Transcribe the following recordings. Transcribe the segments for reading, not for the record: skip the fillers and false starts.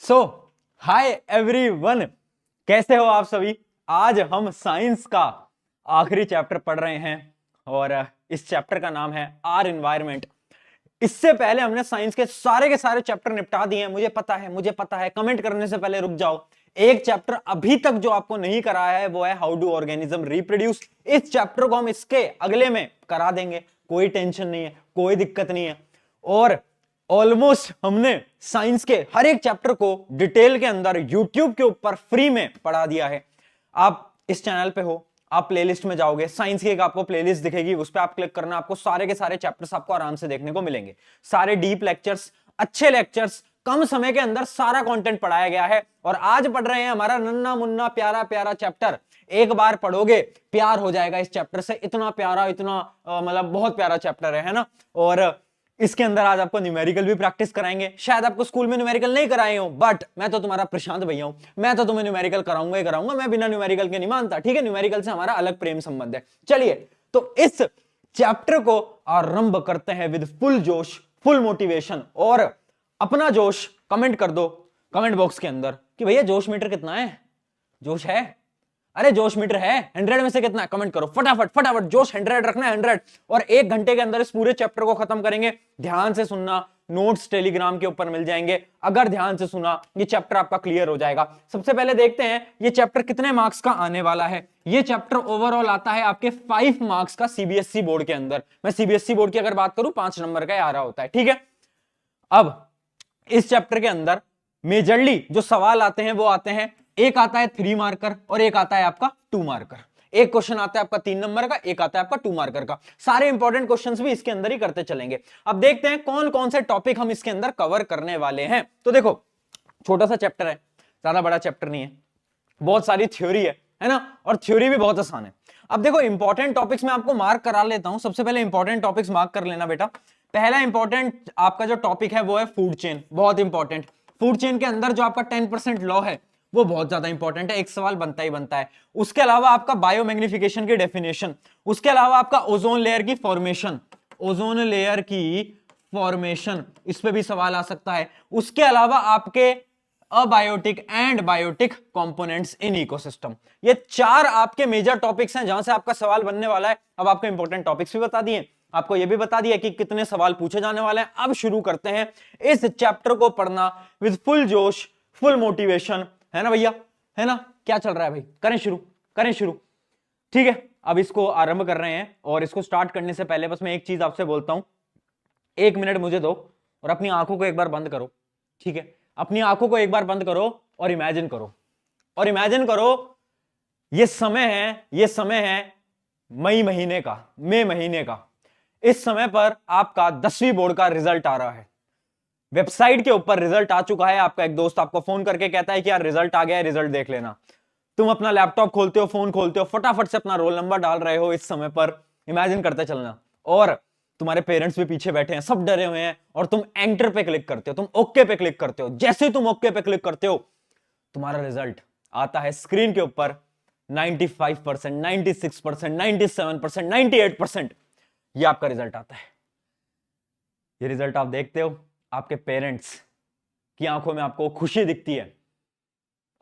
सो hi everyone, कैसे हो आप सभी। आज हम साइंस का आखिरी चैप्टर पढ़ रहे हैं और इस चैप्टर का नाम है आर एनवायरनमेंट। इससे पहले हमने साइंस के सारे चैप्टर निपटा दिए हैं। मुझे पता है। कमेंट करने से पहले रुक जाओ। एक चैप्टर अभी तक जो आपको नहीं कराया है वो है हाउ डू ऑर्गेनिज्म रिप्रोड्यूस। इस चैप्टर को हम इसके अगले में करा देंगे, कोई टेंशन नहीं है, कोई दिक्कत नहीं है। और ऑलमोस्ट हमने साइंस के हर एक चैप्टर को डिटेल के अंदर यूट्यूब के ऊपर फ्री में पढ़ा दिया है। आप इस चैनल पे हो, आप प्लेलिस्ट में जाओगे, साइंस की एक आपको प्लेलिस्ट दिखेगी, उस पर आप क्लिक करना, आपको सारे के सारे चैप्टर्स आपको आराम से देखने को मिलेंगे। सारे डीप लेक्चर्स, अच्छे लेक्चर्स, कम समय के अंदर सारा कंटेंट पढ़ाया गया है। और आज पढ़ रहे हैं हमारा नन्ना मुन्ना प्यारा प्यारा चैप्टर। एक बार पढ़ोगे प्यार हो जाएगा इस चैप्टर से। इतना प्यारा, इतना मतलब बहुत प्यारा चैप्टर है ना। और इसके अंदर आज आपको न्यूमेरिकल भी प्रैक्टिस कराएंगे। शायद आपको स्कूल में न्यूमेरिकल नहीं कराए हो, बट मैं तो तुम्हारा प्रशांत भैया हूं, मैं तो तुम्हें न्यूमेरिकल कराऊंगा ही कराऊंगा। मैं बिना न्यूमेरिकल के नहीं मानता, ठीक है। न्यूमेरिकल से हमारा अलग प्रेम संबंध है। चलिए तो इस चैप्टर को आरंभ करते हैं विद फुल जोश, फुल मोटिवेशन। और अपना जोश कमेंट कर दो कमेंट बॉक्स के अंदर कि भैया जोश मीटर कितना है। जोश है? अरे जोश मीटर है 100 में से कितना है, कमेंट करो फटाफट फटाफट। जोश 100 रखना है, 100। और 1 घंटे के अंदर इस पूरे चैप्टर को खत्म करेंगे। ध्यान से सुनना, नोट्स टेलीग्राम के ऊपर मिल जाएंगे। अगर ध्यान से सुना ये चैप्टर आपका क्लियर हो जाएगा। सबसे पहले देखते हैं ये चैप्टर कितने मार्क्स का आने वाला है। ये चैप्टर ओवरऑल आता है आपके 5 मार्क्स का सीबीएसई बोर्ड के अंदर। मैं सीबीएसई बोर्ड की अगर बात करूं 5 नंबर का आ रहा होता है, ठीक है। अब इस चैप्टर के अंदर मेजरली जो सवाल आते हैं वो आते हैं, एक आता है 3 मार्कर और एक आता है आपका 2 मार्कर। एक क्वेश्चन आता है आपका 3 नंबर का, एक आता है आपका 2 मार्कर का। सारे इंपॉर्टेंट क्वेश्चंस भी इसके अंदर ही करते चलेंगे। अब देखते हैं कौन कौन से टॉपिक हम इसके अंदर कवर करने वाले हैं। तो देखो, छोटा सा चैप्टर है, ज्यादा बड़ा चैप्टर नहीं है, बहुत सारी थ्योरी है ना। और थ्योरी भी बहुत आसान है। अब देखो इंपॉर्टेंट टॉपिक्स में आपको मार्क करा लेता हूं। सबसे पहले इंपॉर्टेंट टॉपिक्स मार्क कर लेना बेटा। पहला इंपॉर्टेंट आपका जो टॉपिक है वो है फूड चेन। बहुत इंपॉर्टेंट। फूड चेन के अंदर जो आपका 10% लॉ है वो बहुत ज्यादा इंपॉर्टेंट है, एक सवाल बनता ही बनता है। उसके अलावा आपका बायोमैग्निफिकेशन की डेफिनेशन, उसके अलावा आपका ओजोन लेयर की फॉर्मेशन, ओजोन लेयर की फॉर्मेशन, इस पे भी सवाल आ सकता है। उसके अलावा आपके abiotic and biotic components in ecosystem. ये 4 आपके मेजर टॉपिक्स हैं जहां से आपका सवाल बनने वाला है। अब आपको इंपॉर्टेंट टॉपिक्स भी बता दिए, आपको यह भी बता दिया कि कितने सवाल पूछे जाने वाले हैं। अब शुरू करते हैं इस चैप्टर को पढ़ना विद फुल जोश, फुल मोटिवेशन, है ना भैया, है ना। क्या चल रहा है भाई, करें शुरू। ठीक है, अब इसको आरंभ कर रहे हैं। और इसको स्टार्ट करने से पहले बस मैं एक चीज आपसे बोलता हूं, 1 मिनट मुझे दो और अपनी आंखों को एक बार बंद करो, ठीक है। अपनी आंखों को एक बार बंद करो और इमेजिन करो ये समय है मई महीने का। इस समय पर आपका 10वीं बोर्ड का रिजल्ट आ रहा है। वेबसाइट के ऊपर रिजल्ट आ चुका है। आपका एक दोस्त आपको फोन करके कहता है कि यार रिजल्ट आ गया है, रिजल्ट देख लेना। तुम अपना लैपटॉप खोलते हो, फोन खोलते हो, फटाफट से अपना रोल नंबर डाल रहे हो। इस समय पर इमेजिन करते चलना। और तुम्हारे पेरेंट्स भी पीछे बैठे हैं, सब डरे हुए हैं। और तुम एंटर पे क्लिक करते हो, तुम ओके पे क्लिक करते हो। जैसे ही तुम ओके पे क्लिक करते हो तुम्हारा रिजल्ट आता है स्क्रीन के ऊपर। 95%, 96%, 97%, 98% ये आपका रिजल्ट आता है। ये रिजल्ट आप देखते हो, आपके पेरेंट्स की आंखों में आपको खुशी दिखती है।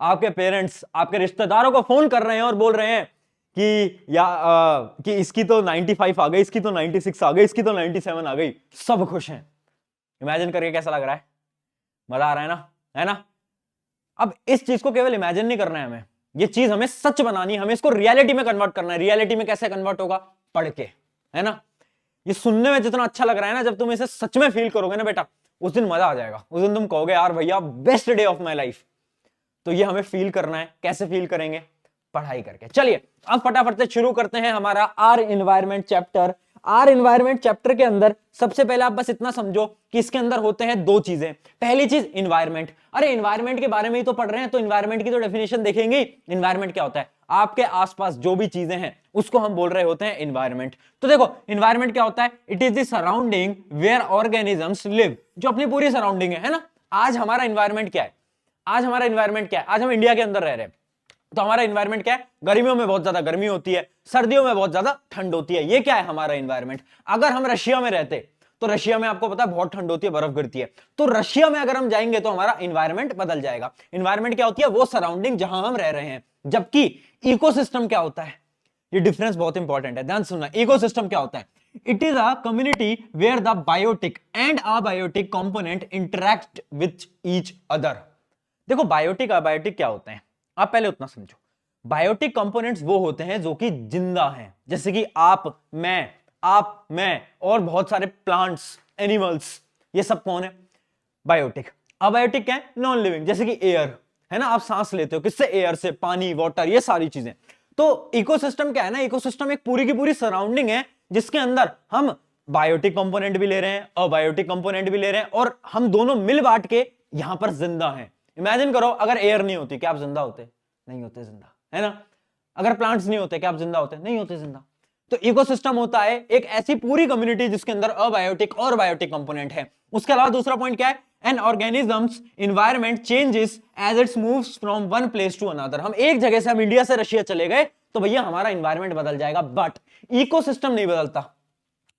आपके पेरेंट्स आपके रिश्तेदारों को फोन कर रहे हैं और बोल रहे हैं कि इसकी तो 95 आ गई, इसकी तो 96 आ गई, इसकी तो 97 आ गई। सब खुश हैं। इमेजिन करके कैसा लग रहा है? मजा आ रहा है ना, है ना। अब इस चीज को केवल इमेजिन नहीं करना है हमें, ये चीज हमें सच बनानी है, हमें इसको रियलिटी में कन्वर्ट करना है। रियलिटी में कैसे कन्वर्ट होगा? पढ़ के, है ना। ये सुनने में जितना अच्छा लग रहा है ना, जब तुम इसे सच में फील करोगे ना बेटा, उस दिन मजा आ जाएगा। उस दिन तुम कहोगे यार भैया best day of my life. तो ये हमें फील करना है। कैसे फील करेंगे? पढ़ाई करके। चलिए अब फटाफट से शुरू करते हैं हमारा our environment chapter. Our environment chapter के अंदर सबसे पहले आप बस इतना समझो कि इसके अंदर होते हैं 2 चीजें। पहली चीज एनवायरनमेंट। अरे एनवायरनमेंट के बारे में ही तो पढ़ रहे हैं, तो एनवायरनमेंट की तो डेफिनेशन देखेंगे। एनवायरनमेंट क्या होता है? आपके आसपास जो भी चीजें हैं उसको हम बोल रहे होते हैं एनवायरनमेंट। तो देखो एनवायरनमेंट क्या होता है? It is the surrounding where organisms live. जो अपनी पूरी सराउंडिंग है ना। आज हमारा एनवायरनमेंट क्या है? आज हम इंडिया के अंदर रह रहे हैं, तो हमारा एनवायरनमेंट क्या है? गर्मियों में बहुत ज्यादा गर्मी होती है, सर्दियों में बहुत ज्यादा ठंड होती है। ये क्या है हमारा एनवायरनमेंट। अगर हम रशिया में रहते तो रशिया में आपको पता है बहुत ठंड होती है, बर्फ गिरती है। तो रशिया में अगर हम जाएंगे तो हमारा इन्वायरमेंट बदल जाएगा। इन्वायरमेंट क्या होती है? वो सराउंडिंग जहां हम रह रहे हैं। जबकि इकोसिस्टम क्या होता है? ये डिफरेंस बहुत इंपॉर्टेंट है, ध्यान सुनना। इकोसिस्टम क्या होता है? It is a community where the biotic and abiotic component interact with each other. देखो बायोटिक अबायोटिक क्या होते हैं, आप पहले उतना समझो। बायोटिक कंपोनेंट्स वो होते हैं जो कि जिंदा हैं, जैसे कि आप मैं और बहुत सारे प्लांट्स, एनिमल्स, ये सब कौन है? बायोटिक। अबायोटिक क्या है? नॉन लिविंग, जैसे कि एयर है ना, आप सांस लेते हो किससे? एयर से, पानी, वाटर, ये सारी चीजें। तो इकोसिस्टम क्या है ना, इकोसिस्टम एक पूरी की पूरी सराउंडिंग है जिसके अंदर हम बायोटिक कंपोनेंट भी ले रहे हैं, अबायोटिक कंपोनेंट भी ले रहे हैं, और हम दोनों मिल बांट के यहां पर जिंदा हैं। इमेजिन करो अगर एयर नहीं होती, क्या आप जिंदा होते? नहीं होते जिंदा, है ना। अगर प्लांट्स नहीं होते, क्या आप जिंदा होते? नहीं होते जिंदा। तो इकोसिस्टम होता है एक ऐसी पूरी कम्युनिटी जिसके अंदर अबायोटिक और बायोटिक कंपोनेंट है। उसके अलावा दूसरा पॉइंट क्या है? An organisms environment changes as its moves from one place to another. हम एक जगह से, हम इंडिया से रशिया चले गए तो भैया हमारा इन्वायरमेंट बदल जाएगा, बट इकोसिस्टम नहीं बदलता।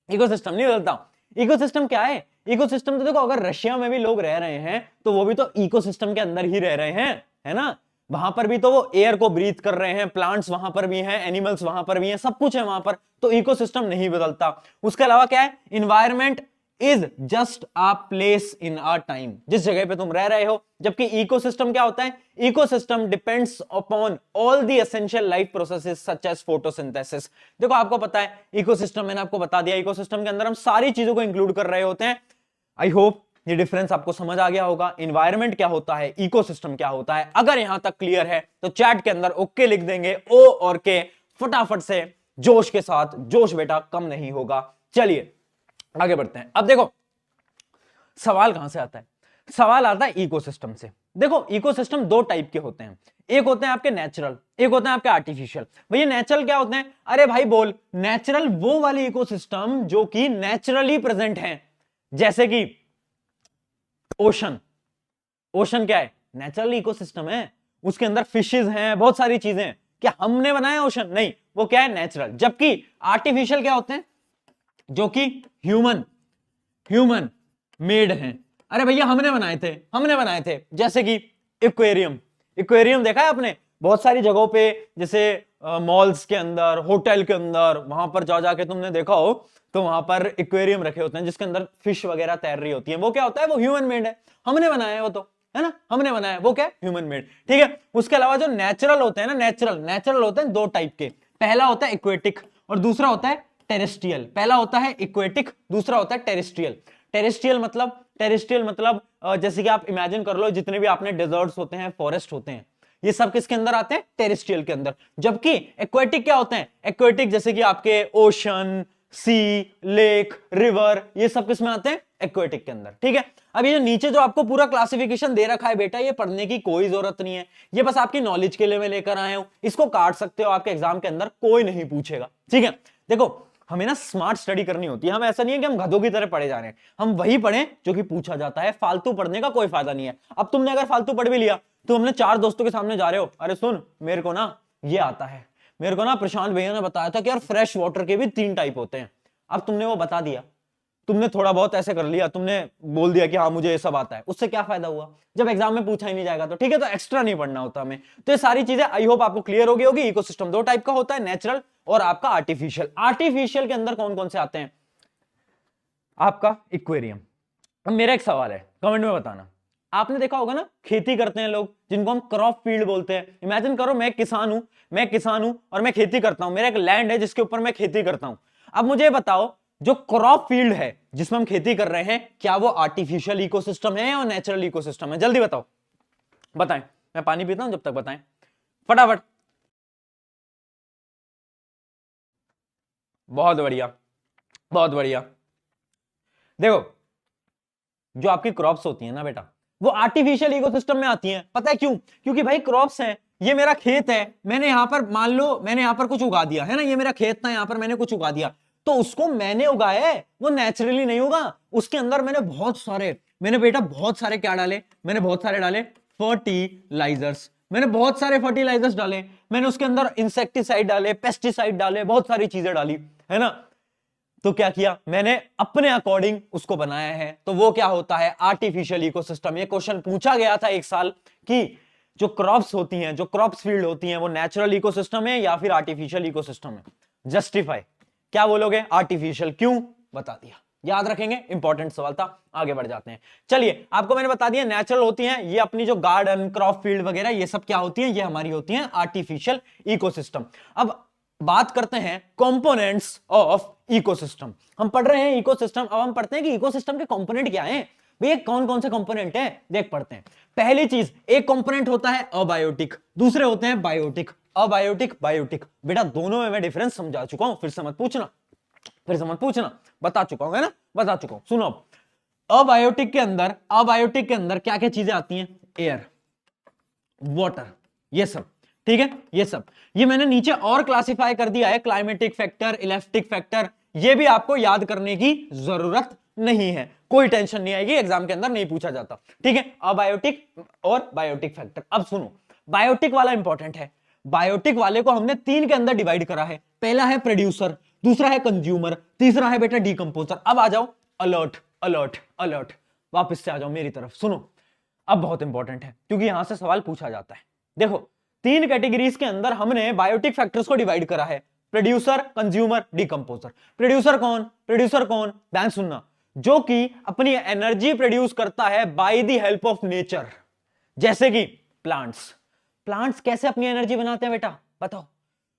इकोसिस्टम नहीं बदलता। इकोसिस्टम क्या है? इकोसिस्टम तो देखो, अगर रशिया में भी लोग रह रहे हैं तो वो भी तो इकोसिस्टम के अंदर ही रह रहे हैं, है ना। वहां पर भी तो वो एयर को ब्रीथ कर रहे हैं, प्लांट्स वहां पर भी हैं, एनिमल्स वहां पर भी हैं, सब कुछ है वहां पर। तो इकोसिस्टम नहीं बदलता। उसके अलावा क्या है? Environment is just a place in a time, जिस जगह पे तुम रह रहे हो। जबकि इकोसिस्टम क्या होता है? Ecosystem depends upon all the essential life processes such as photosynthesis. देखो आपको पता है इकोसिस्टम, मैंने आपको बता दिया, इकोसिस्टम के अंदर हम सारी चीजों को इंक्लूड कर रहे होते हैं। आई होप ये डिफरेंस आपको समझ आ गया होगा। इन्वायरमेंट क्या होता है, इकोसिस्टम क्या होता है। अगर यहां तक क्लियर है तो चैट के अंदर ओके लिख देंगे, ओ और के, फटाफट से, जोश के साथ। जोश बेटा कम नहीं होगा। चलिए आगे बढ़ते हैं। अब देखो सवाल कहां से आता है? सवाल आता है इकोसिस्टम से। देखो इकोसिस्टम दो टाइप के होते हैं, एक होते हैं आपके नेचुरल, एक होते हैं आपके आर्टिफिशियल। भैया नेचुरल क्या होते हैं? अरे भाई बोल, नेचुरल वो वाली इकोसिस्टम जो कि नेचुरली प्रेजेंट है, जैसे कि ओशन। ओशन क्या है? नेचुरल इकोसिस्टम है, उसके अंदर फिशेस हैं, बहुत सारी चीजें हैं। क्या हमने बनाया ओशन? नहीं, वो क्या है? नेचुरल। जबकि आर्टिफिशियल क्या होते हैं? जो कि ह्यूमन मेड हैं। अरे भैया हमने बनाए थे, जैसे कि एक्वेरियम। एक्वेरियम देखा है आपने बहुत सारी जगहों पे, जैसे मॉल्स के अंदर, होटल के अंदर, वहां पर जा जाके तुमने देखा हो तो वहां पर एक्वेरियम रखे होते हैं जिसके अंदर फिश वगैरह तैर रही होती है। वो क्या होता है? वो ह्यूमन मेड है, हमने बनाया है वो तो, है ना, हमने बनाया। वो क्या है? Human made. ठीक है। उसके अलावा जो नेचुरल होते हैं ना, नेचुरल होते हैं दो टाइप के। पहला होता है एक्वेटिक और दूसरा होता है टेरेस्ट्रियल। पहला होता है एक्वेटिक, दूसरा होता है टेरेस्ट्रियल। टेरेस्ट्रियल मतलब जैसे कि आप इमेजिन कर लो, जितने भी आपने डेजर्ट्स होते हैं, फॉरेस्ट होते हैं, ये सब किसके अंदर आते हैं? टेरेस्ट्रियल के अंदर। जबकि एक्वेटिक क्या होते हैं? एक्वेटिक जैसे कि आपके ओशन, सी, लेक, रिवर, ये सब किस में आते हैं? एक्वेटिक के अंदर। ठीक है। अब ये जो नीचे जो आपको पूरा क्लासिफिकेशन दे रखा है बेटा, ये पढ़ने की कोई जरूरत नहीं है, ये बस आपकी नॉलेज के लिए मैं लेकर आया हूं। इसको काट सकते हो, आपके एग्जाम के अंदर कोई नहीं पूछेगा। ठीक है। देखो हमें ना स्मार्ट स्टडी करनी होती है, हम ऐसा नहीं है कि हम गधों की तरह पढ़े जा रहे हैं, हम वही पढ़ें जो कि पूछा जाता है। फालतू पढ़ने का कोई फायदा नहीं है। अब तुमने अगर फालतू पढ़ भी लिया तो हमने चार दोस्तों के सामने जा रहे हो, अरे सुन मेरे को ना ये आता है, मेरे को ना प्रशांत भैया ने बताया था कि यार फ्रेश वाटर के भी 3 टाइप होते हैं। अब तुमने वो बता दिया, तुमने थोड़ा बहुत ऐसे कर लिया, तुमने बोल दिया कि हाँ मुझे ये सब आता है, उससे क्या फायदा हुआ जब एग्जाम में पूछा ही नहीं जाएगा तो। ठीक है, तो एक्स्ट्रा नहीं पढ़ना होता हमें। तो ये सारी चीजें आई होप आपको क्लियर हो गई होगी। इकोसिस्टम दो टाइप का होता है, नेचुरल और आपका आर्टिफिशियल। आर्टिफिशियल के अंदर कौन कौन से आते हैं? आपका एक्वेरियम। अब मेरा एक सवाल है, कमेंट में बताना। आपने देखा होगा ना, खेती करते हैं लोग जिनको हम क्रॉप फील्ड बोलते हैं। इमेजिन करो मैं किसान हूं और मैं खेती करता हूं, मेरा एक लैंड है जिसके ऊपर मैं खेती करता हूं। अब मुझे बताओ, जो क्रॉप फील्ड है जिसमें हम खेती कर रहे हैं, क्या वो आर्टिफिशियल इकोसिस्टम है या नेचुरल इकोसिस्टम है? जल्दी बताओ, बताएं। मैं पानी पीता हूं जब तक, बताएं फटाफट। बहुत बढ़िया, बहुत बढ़िया। देखो जो आपकी क्रॉप्स होती है ना बेटा, वो आर्टिफिशियल इकोसिस्टम में आती हैं। पता है क्यों? क्योंकि भाई क्रॉप्स हैं, ये मेरा खेत है, मैंने यहां पर, मान लो मैंने यहां पर कुछ उगा दिया है ना, ये मेरा खेत था, यहां पर मैंने कुछ उगा दिया, तो उसको मैंने उगाया है, वो नेचुरली नहीं होगा। उसके अंदर मैंने बहुत सारे क्या डाले? मैंने बहुत सारे डाले फर्टिलाइजर्स, मैंने बहुत सारे फर्टिलाइजर्स डाले, मैंने उसके अंदर इंसेक्टिसाइड डाले, पेस्टिसाइड डाले, बहुत सारी चीजें डाली, है ना। तो क्या किया मैंने अपने अकॉर्डिंग उसको बनाया है, तो वो क्या होता है आर्टिफिशियल इकोसिस्टम। ये क्वेश्चन पूछा गया था एक साल कि जो क्रॉप्स होती हैं, जो क्रॉप्स फील्ड होती हैं, वो नेचुरल इकोसिस्टम है या फिर आर्टिफिशियल इकोसिस्टम है। जस्टिफाई क्या बोलोगे, आर्टिफिशियल, क्यों, बता दिया। याद रखेंगे, इंपॉर्टेंट सवाल था। आगे बढ़ जाते हैं। चलिए आपको मैंने बता दिया नेचुरल होती हैं ये अपनी जो गार्डन क्रॉप फील्ड वगैरह ये सब क्या होती हैं, ये हमारी होती हैं आर्टिफिशियल इकोसिस्टम। अब बात करते हैं कंपोनेंट्स ऑफ इकोसिस्टम। हम पढ़ रहे हैं इकोसिस्टम, अब हम पढ़ते हैं कि इकोसिस्टम के कंपोनेंट क्या हैं। भैया कौन कौन से कंपोनेंट हैं देख पढ़ते हैं। पहली चीज, एक कंपोनेंट होता है अबायोटिक, दूसरे होते हैं बायोटिक। अबायोटिक बायोटिक, बेटा दोनों में मैं डिफरेंस समझा चुका हूं, फिर से मत पूछना, फिर से मत पूछना, बता चुका हूं, है ना, बता चुका हूं। सुनो, अबायोटिक के अंदर क्या क्या चीजें आती हैं, एयर, वाटर, ये सब, ठीक है, ये सब। ये मैंने नीचे और क्लासिफाई कर दिया है, क्लाइमेटिक फैक्टर, इलेक्ट्रिक फैक्टर, ये भी आपको याद करने की जरूरत नहीं है, कोई टेंशन नहीं आएगी, एग्जाम के अंदर नहीं पूछा जाता, ठीक है। अबायोटिक और बायोटिक फैक्टर। अब सुनो, बायोटिक वाला इंपॉर्टेंट है। बायोटिक वाले को हमने 3 के अंदर डिवाइड करा है। पहला है प्रोड्यूसर, दूसरा है कंज्यूमर, तीसरा है बेटा डीकंपोजर। अब आ जाओ, अलर्ट अलर्ट अलर्ट, वापस से आ जाओ मेरी तरफ। सुनो, अब बहुत इंपॉर्टेंट है क्योंकि यहां से सवाल पूछा जाता है। देखो 3 कैटेगरीज के अंदर हमने बायोटिक फैक्टर्स को डिवाइड करा है, प्रोड्यूसर, कंज्यूमर, डीकंपोजर। प्रोड्यूसर कौन, प्रोड्यूसर कौन, ध्यान सुनना, जो कि अपनी एनर्जी प्रोड्यूस करता है by the help of nature, जैसे कि प्लांट्स। प्लांट्स कैसे अपनी एनर्जी बनाते हैं बेटा बताओ,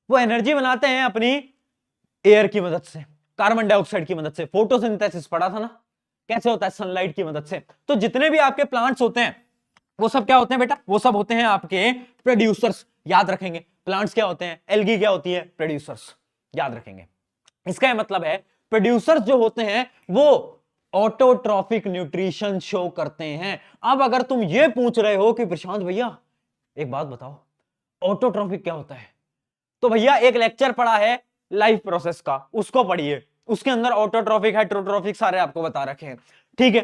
वो एनर्जी बनाते हैं अपनी एयर की मदद से, कार्बन डाइऑक्साइड की मदद से, फोटोसिंथेसिस पढ़ा था ना, कैसे होता है, सनलाइट की मदद से। तो जितने भी आपके प्लांट्स होते हैं वो सब क्या होते हैं बेटा, वो सब होते हैं आपके प्रोड्यूसर्स। याद रखेंगे, प्लांट्स क्या होते हैं, एल्गी क्या होती है, प्रोड्यूसर्स, याद रखेंगे। इसका मतलब है प्रोड्यूसर्स जो होते हैं वो ऑटोट्रॉफिक न्यूट्रिशन शो करते हैं। अब अगर तुम ये पूछ रहे हो कि प्रशांत भैया एक बात बताओ ऑटोट्रॉफिक क्या होता है, तो भैया एक लेक्चर पढ़ा है लाइफ प्रोसेस का, उसको पढ़िए, उसके अंदर ऑटोट्रॉफिक हेटेरोट्रॉफिक सारे आपको बता रखे हैं, ठीक है।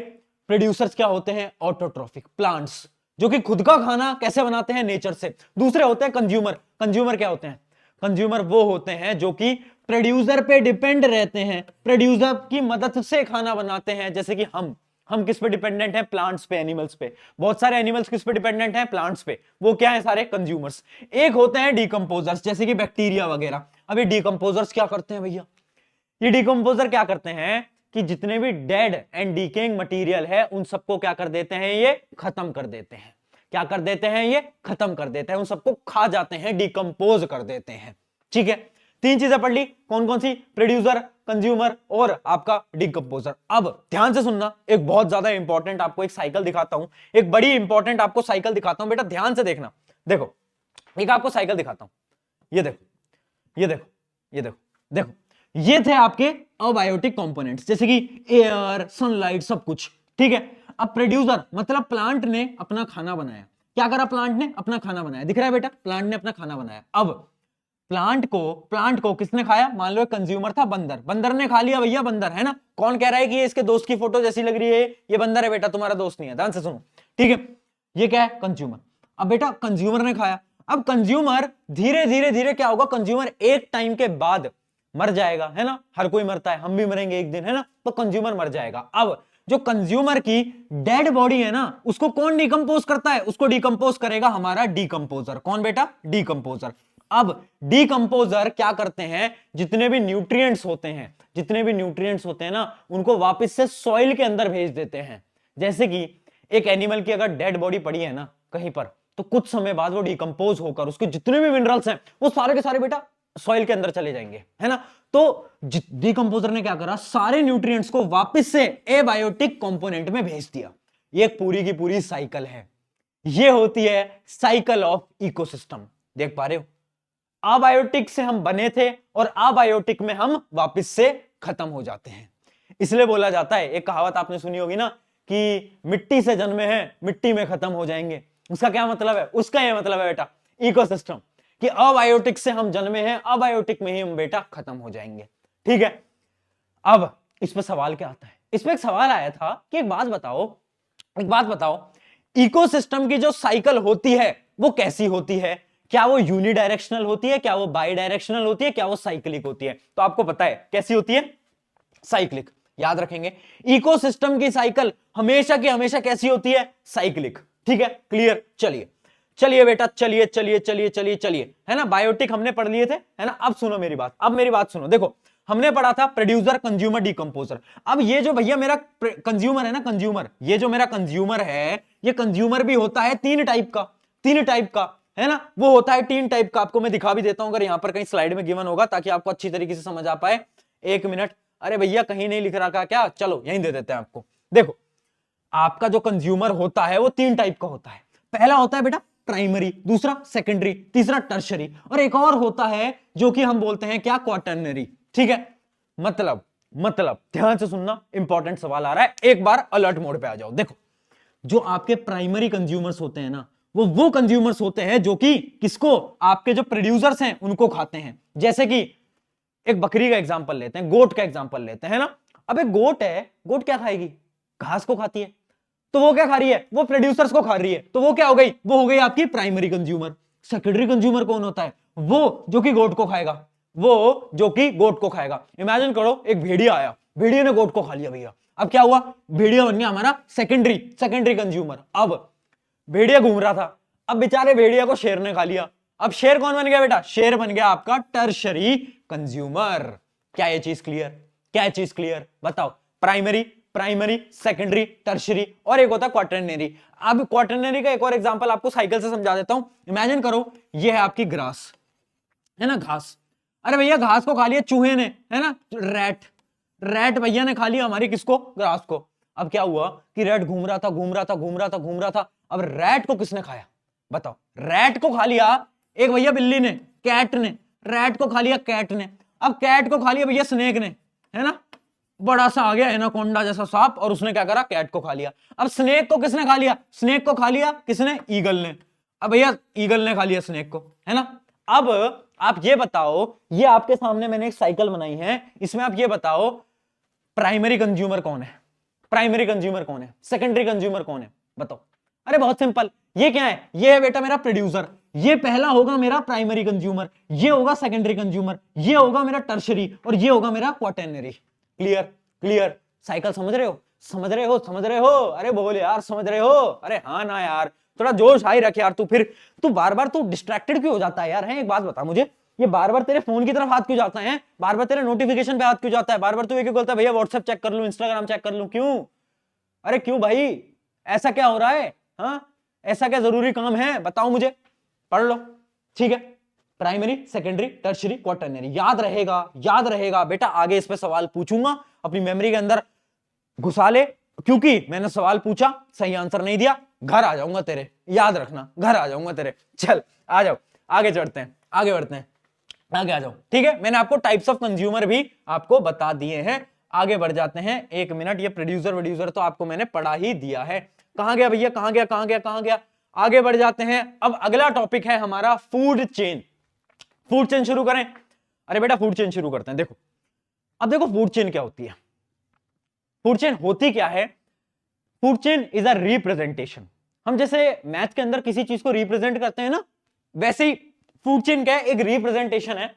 प्रोड्यूसर्स क्या होते हैं, ऑटोट्रॉफिक, प्लांट्स जो कि खुद का खाना कैसे बनाते हैं, नेचर से। दूसरे होते हैं कंज्यूमर। कंज्यूमर क्या होते हैं, कंज्यूमर वो होते हैं जो कि प्रोड्यूसर पे डिपेंड रहते हैं, प्रोड्यूसर की मदद से खाना बनाते हैं। जैसे कि हम किस पे डिपेंडेंट हैं, प्लांट्स पे, एनिमल्स पे। बहुत सारे एनिमल्स किस पे डिपेंडेंट हैं, प्लांट्स पे, वो क्या है, सारे कंज्यूमर्स। एक होते हैं डीकंपोजर्स, जैसे कि बैक्टीरिया वगैरह। अभी डीकंपोजर्स क्या करते हैं भैया, ये डीकंपोजर क्या करते हैं कि जितने भी डेड एंड डीकेइंग मटेरियल है उन सबको क्या कर देते हैं, ये खत्म कर देते हैं। क्या कर देते हैं, ये खत्म कर देते हैं, उन सबको खा जाते हैं, डिकंपोज कर देते हैं, ठीक है। 3 चीजें पढ़ ली, कौन कौन सी, प्रोड्यूसर, कंज्यूमर और आपका डिकंपोजर। अब ध्यान से सुनना, एक बहुत ज्यादा इंपॉर्टेंट आपको एक साइकिल दिखाता हूं, एक बड़ी इंपॉर्टेंट आपको साइकिल दिखाता हूं, बेटा ध्यान से देखना। देखो एक आपको साइकिल दिखाता हूं, ये देखो, ये देखो, ये देखो, देखो ये थे आपके अबायोटिक कंपोनेंट्स, जैसे कि एयर, सनलाइट, सब कुछ, ठीक है। अब प्रोड्यूसर मतलब प्लांट ने अपना खाना बनाया। क्या करा, प्लांट ने अपना खाना बनाया, दिख रहा है बेटा, प्लांट ने अपना खाना बनाया। अब प्लांट को किसने खाया, मान लो कंज्यूमर था बंदर, बंदर ने खा लिया भैया, बंदर है ना। कौन कह रहा है कि ये इसके दोस्त की फोटो जैसी लग रही है, ये बंदर है बेटा, तुम्हारा दोस्त नहीं है, ध्यान से सुनो, ठीक है। ये क्या है, कंज्यूमर। अब बेटा कंज्यूमर ने खाया, अब कंज्यूमर धीरे धीरे धीरे क्या होगा, कंज्यूमर एक टाइम के बाद मर जाएगा, है ना, हर कोई मरता है, हम भी मरेंगे एक दिन, है ना, तो कंज्यूमर मर जाएगा। अब जो कंज्यूमर की डेड बॉडी है ना, उसको कौन डिकंपोज करता है, उसको डिकंपोज करेगा हमारा डीकंपोजर। कौन बेटा, डीकंपोजर। अब डीकंपोजर क्या करते हैं, जितने भी न्यूट्रिएंट्स होते हैं, जितने भी न्यूट्रिएंट्स होते हैं ना, उनको वापस से सॉइल के अंदर भेज देते हैं। जैसे कि एक एनिमल की अगर डेड बॉडी पड़ी है ना कहीं पर, तो कुछ समय बाद वो डिकंपोज होकर उसके जितने भी मिनरल्स हैं वो सारे के सारे बेटा सॉइल के अंदर चले जाएंगे, है ना। तो डीकंपोजर ने क्या करा, सारे न्यूट्रिएंट्स को वापस से एबायोटिक कंपोनेंट में भेज दिया। ये पूरी की पूरी साइकिल है, ये होती है साइकिल ऑफ इकोसिस्टम। देख पा रहे हो, अबायोटिक से हम बने थे और अबायोटिक में हम वापस से खत्म हो जाते हैं। इसलिए बोला जाता है, एक कहावत आपने सुनी होगी ना कि मिट्टी से जन्मे हैं मिट्टी में खत्म हो जाएंगे। उसका क्या मतलब है, उसका यह मतलब है बेटा इकोसिस्टम, कि अबायोटिक से हम जन्मे हैं, अबायोटिक में ही हम बेटा खत्म हो जाएंगे, ठीक है। अब इस पर सवाल क्या आता है, इसमें एक सवाल आया था कि एक बात बताओ, इकोसिस्टम की जो साइकिल होती है वो कैसी होती है, क्या वो यूनिडायरेक्शनल होती है, क्या वो बाई डायरेक्शनल होती है, क्या वो साइक्लिक होती है। तो आपको पता है कैसी होती है, साइक्लिक। याद रखेंगे, इकोसिस्टम की साइकिल हमेशा की हमेशा कैसी होती है? साइक्लिक। ठीक है, क्लियर? चलिए चलिए बेटा, चलिए चलिए चलिए चलिए चलिए, है ना, बायोटिक हमने पढ़ लिए थे, है ना। अब सुनो मेरी बात, अब मेरी बात सुनो। देखो, हमने पढ़ा था प्रोड्यूसर, कंज्यूमर, डिकम्पोजर। अब ये जो भैया मेरा कंज्यूमर है ना, कंज्यूमर, ये जो मेरा कंज्यूमर है, ये कंज्यूमर भी होता है तीन टाइप का, तीन टाइप का, है ना। वो होता है तीन टाइप का, आपको मैं दिखा भी देता हूं अगर यहां पर कहीं स्लाइड में गिवन होगा, ताकि आपको अच्छी तरीके से समझ आ पाए। एक मिनट, अरे भैया कहीं नहीं लिख रखा क्या? चलो यहीं दे देते हैं आपको। देखो, आपका जो कंज्यूमर होता है वो तीन टाइप का होता है। पहला होता है बेटा प्राइमरी, दूसरा सेकेंडरी, तीसरा टर्शरी, और एक और होता है जो कि हम बोलते हैं क्या? क्वाटर्नरी। ठीक है, मतलब ध्यान से सुनना, इंपॉर्टेंट सवाल आ रहा है, एक बार अलर्ट मोड पे आ जाओ। देखो, जो आपके प्राइमरी कंज्यूमर्स होते हैं ना, वो कंज्यूमर्स होते हैं जो कि किसको? आपके जो प्रोड्यूसर्स हैं उनको खाते हैं। जैसे कि एक बकरी का एग्जांपल लेते हैं, गोट का एग्जांपल लेते हैं ना। अब एक गोट है, गोट क्या खाएगी? घास को खाती है। तो वो क्या खा रही है? वो प्रोड्यूसर्स को खा रही है। तो वो क्या हो गई? वो हो गई आपकी प्राइमरी कंज्यूमर। सेकेंडरी कंज्यूमर कौन होता है? वो जो कि गोट को खाएगा, वो जो कि गोट को खाएगा। इमेजिन करो, एक भेड़िया आया, भेड़िया ने गोट को खा लिया भैया। अब क्या हुआ? भेड़िया बन गया हमारा सेकेंडरी कंज्यूमर। अब भेड़िया घूम रहा था, अब बेचारे भेड़िया को शेर ने खा लिया। अब शेर कौन बन गया बेटा? शेर बन गया आपका टर्शरी कंज्यूमर। क्या ये चीज क्लियर? क्या ये चीज क्लियर? बताओ। प्राइमरी, सेकेंडरी, टर्शरी, और एक होता है क्वाटर्नरी। अब क्वाटर्नरी का एक और एग्जांपल आपको साइकिल से समझा देता हूं। इमेजिन करो, ये है आपकी ग्रास, है ना, घास। अरे भैया घास को खा लिया चूहे ने, है ना, रैट भैया ने खा लिया हमारी किसको? ग्रास को। अब क्या हुआ कि रैट घूम रहा था। अब रैट को किसने खाया? बताओ। रैट को खा लिया एक भैया बिल्ली ने, कैट ने। रैट को खा लिया कैट ने। अब कैट को खा लिया भैया स्नेक ने, है ना, बड़ा सा आ गया एनाकोंडा जैसा सांप, और उसने क्या करा? कैट को खा लिया। अब स्नेक को किसने खा लिया? स्नेक को खा लिया किसने? ईगल ने। अब भैया ईगल ने खा लिया स्नेक को, है ना। अब आप ये बताओ, ये आपके सामने मैंने एक साइकिल बनाई है, इसमें आप ये बताओ प्राइमरी कंज्यूमर कौन है? प्राइमरी कंज्यूमर कौन है? सेकेंडरी कंज्यूमर कौन है? बताओ। अरे बहुत सिंपल, ये क्या है? ये है बेटा मेरा प्रोड्यूसर। ये पहला होगा मेरा प्राइमरी कंज्यूमर, ये होगा सेकेंडरी कंज्यूमर, ये होगा मेरा टर्शरी, और ये होगा मेरा क्वाटर्नरी। क्लियर? क्लियर? साइकिल समझ रहे हो? समझ रहे हो? समझ रहे हो? अरे बोल यार, समझ रहे हो? अरे हाँ ना यार, थोड़ा जोश हाई रख यार। तू बार बार तू डिस्ट्रैक्टेड क्यों हो जाता है यार? है, एक बात बता मुझे, ये बार बार तेरे फोन की तरफ हाथ क्यों जाता है? बार बार तेरे नोटिफिकेशन पे हाथ क्यों जाता है? बार बार तू ये क्यों बोलता है भैया व्हाट्सएप चेक कर लूं, इंस्टाग्राम चेक कर लूं? क्यों? अरे क्यों भाई, ऐसा क्या हो रहा है? हाँ, ऐसा क्या जरूरी काम है? बताओ मुझे, पढ़ लो। ठीक है, प्राइमरी, सेकेंडरी, टर्शरी, क्वाटर्नरी। याद रहेगा बेटा, आगे इस पे सवाल पूछूंगा, अपनी मेमोरी के अंदर घुसा ले। क्योंकि मैंने सवाल पूछा, सही आंसर नहीं दिया, घर आ जाऊंगा तेरे, याद रखना, घर आ जाऊंगा तेरे। चल आ जाओ, आगे चढ़ते हैं, आगे बढ़ते हैं, आगे आ जाओ। ठीक है, मैंने आपको टाइप्स ऑफ कंज्यूमर भी आपको बता दिए हैं। आगे बढ़ जाते हैं, एक मिनट, ये प्रोड्यूसर तो आपको मैंने पढ़ा ही दिया है। कहां गया भैया? कहां गया? आगे बढ़ जाते हैं। अब अगला टॉपिक है हमारा फूड चेन। फूड चेन शुरू करें? अरे बेटा फूड चेन शुरू करते हैं। देखो, अब देखो फूड चेन क्या होती है। फूड चेन होती क्या है? Food chain is a representation. हम जैसे मैथ के अंदर किसी चीज को रिप्रेजेंट करते हैं ना, वैसे ही फूड चेन क्या है? एक रिप्रेजेंटेशन है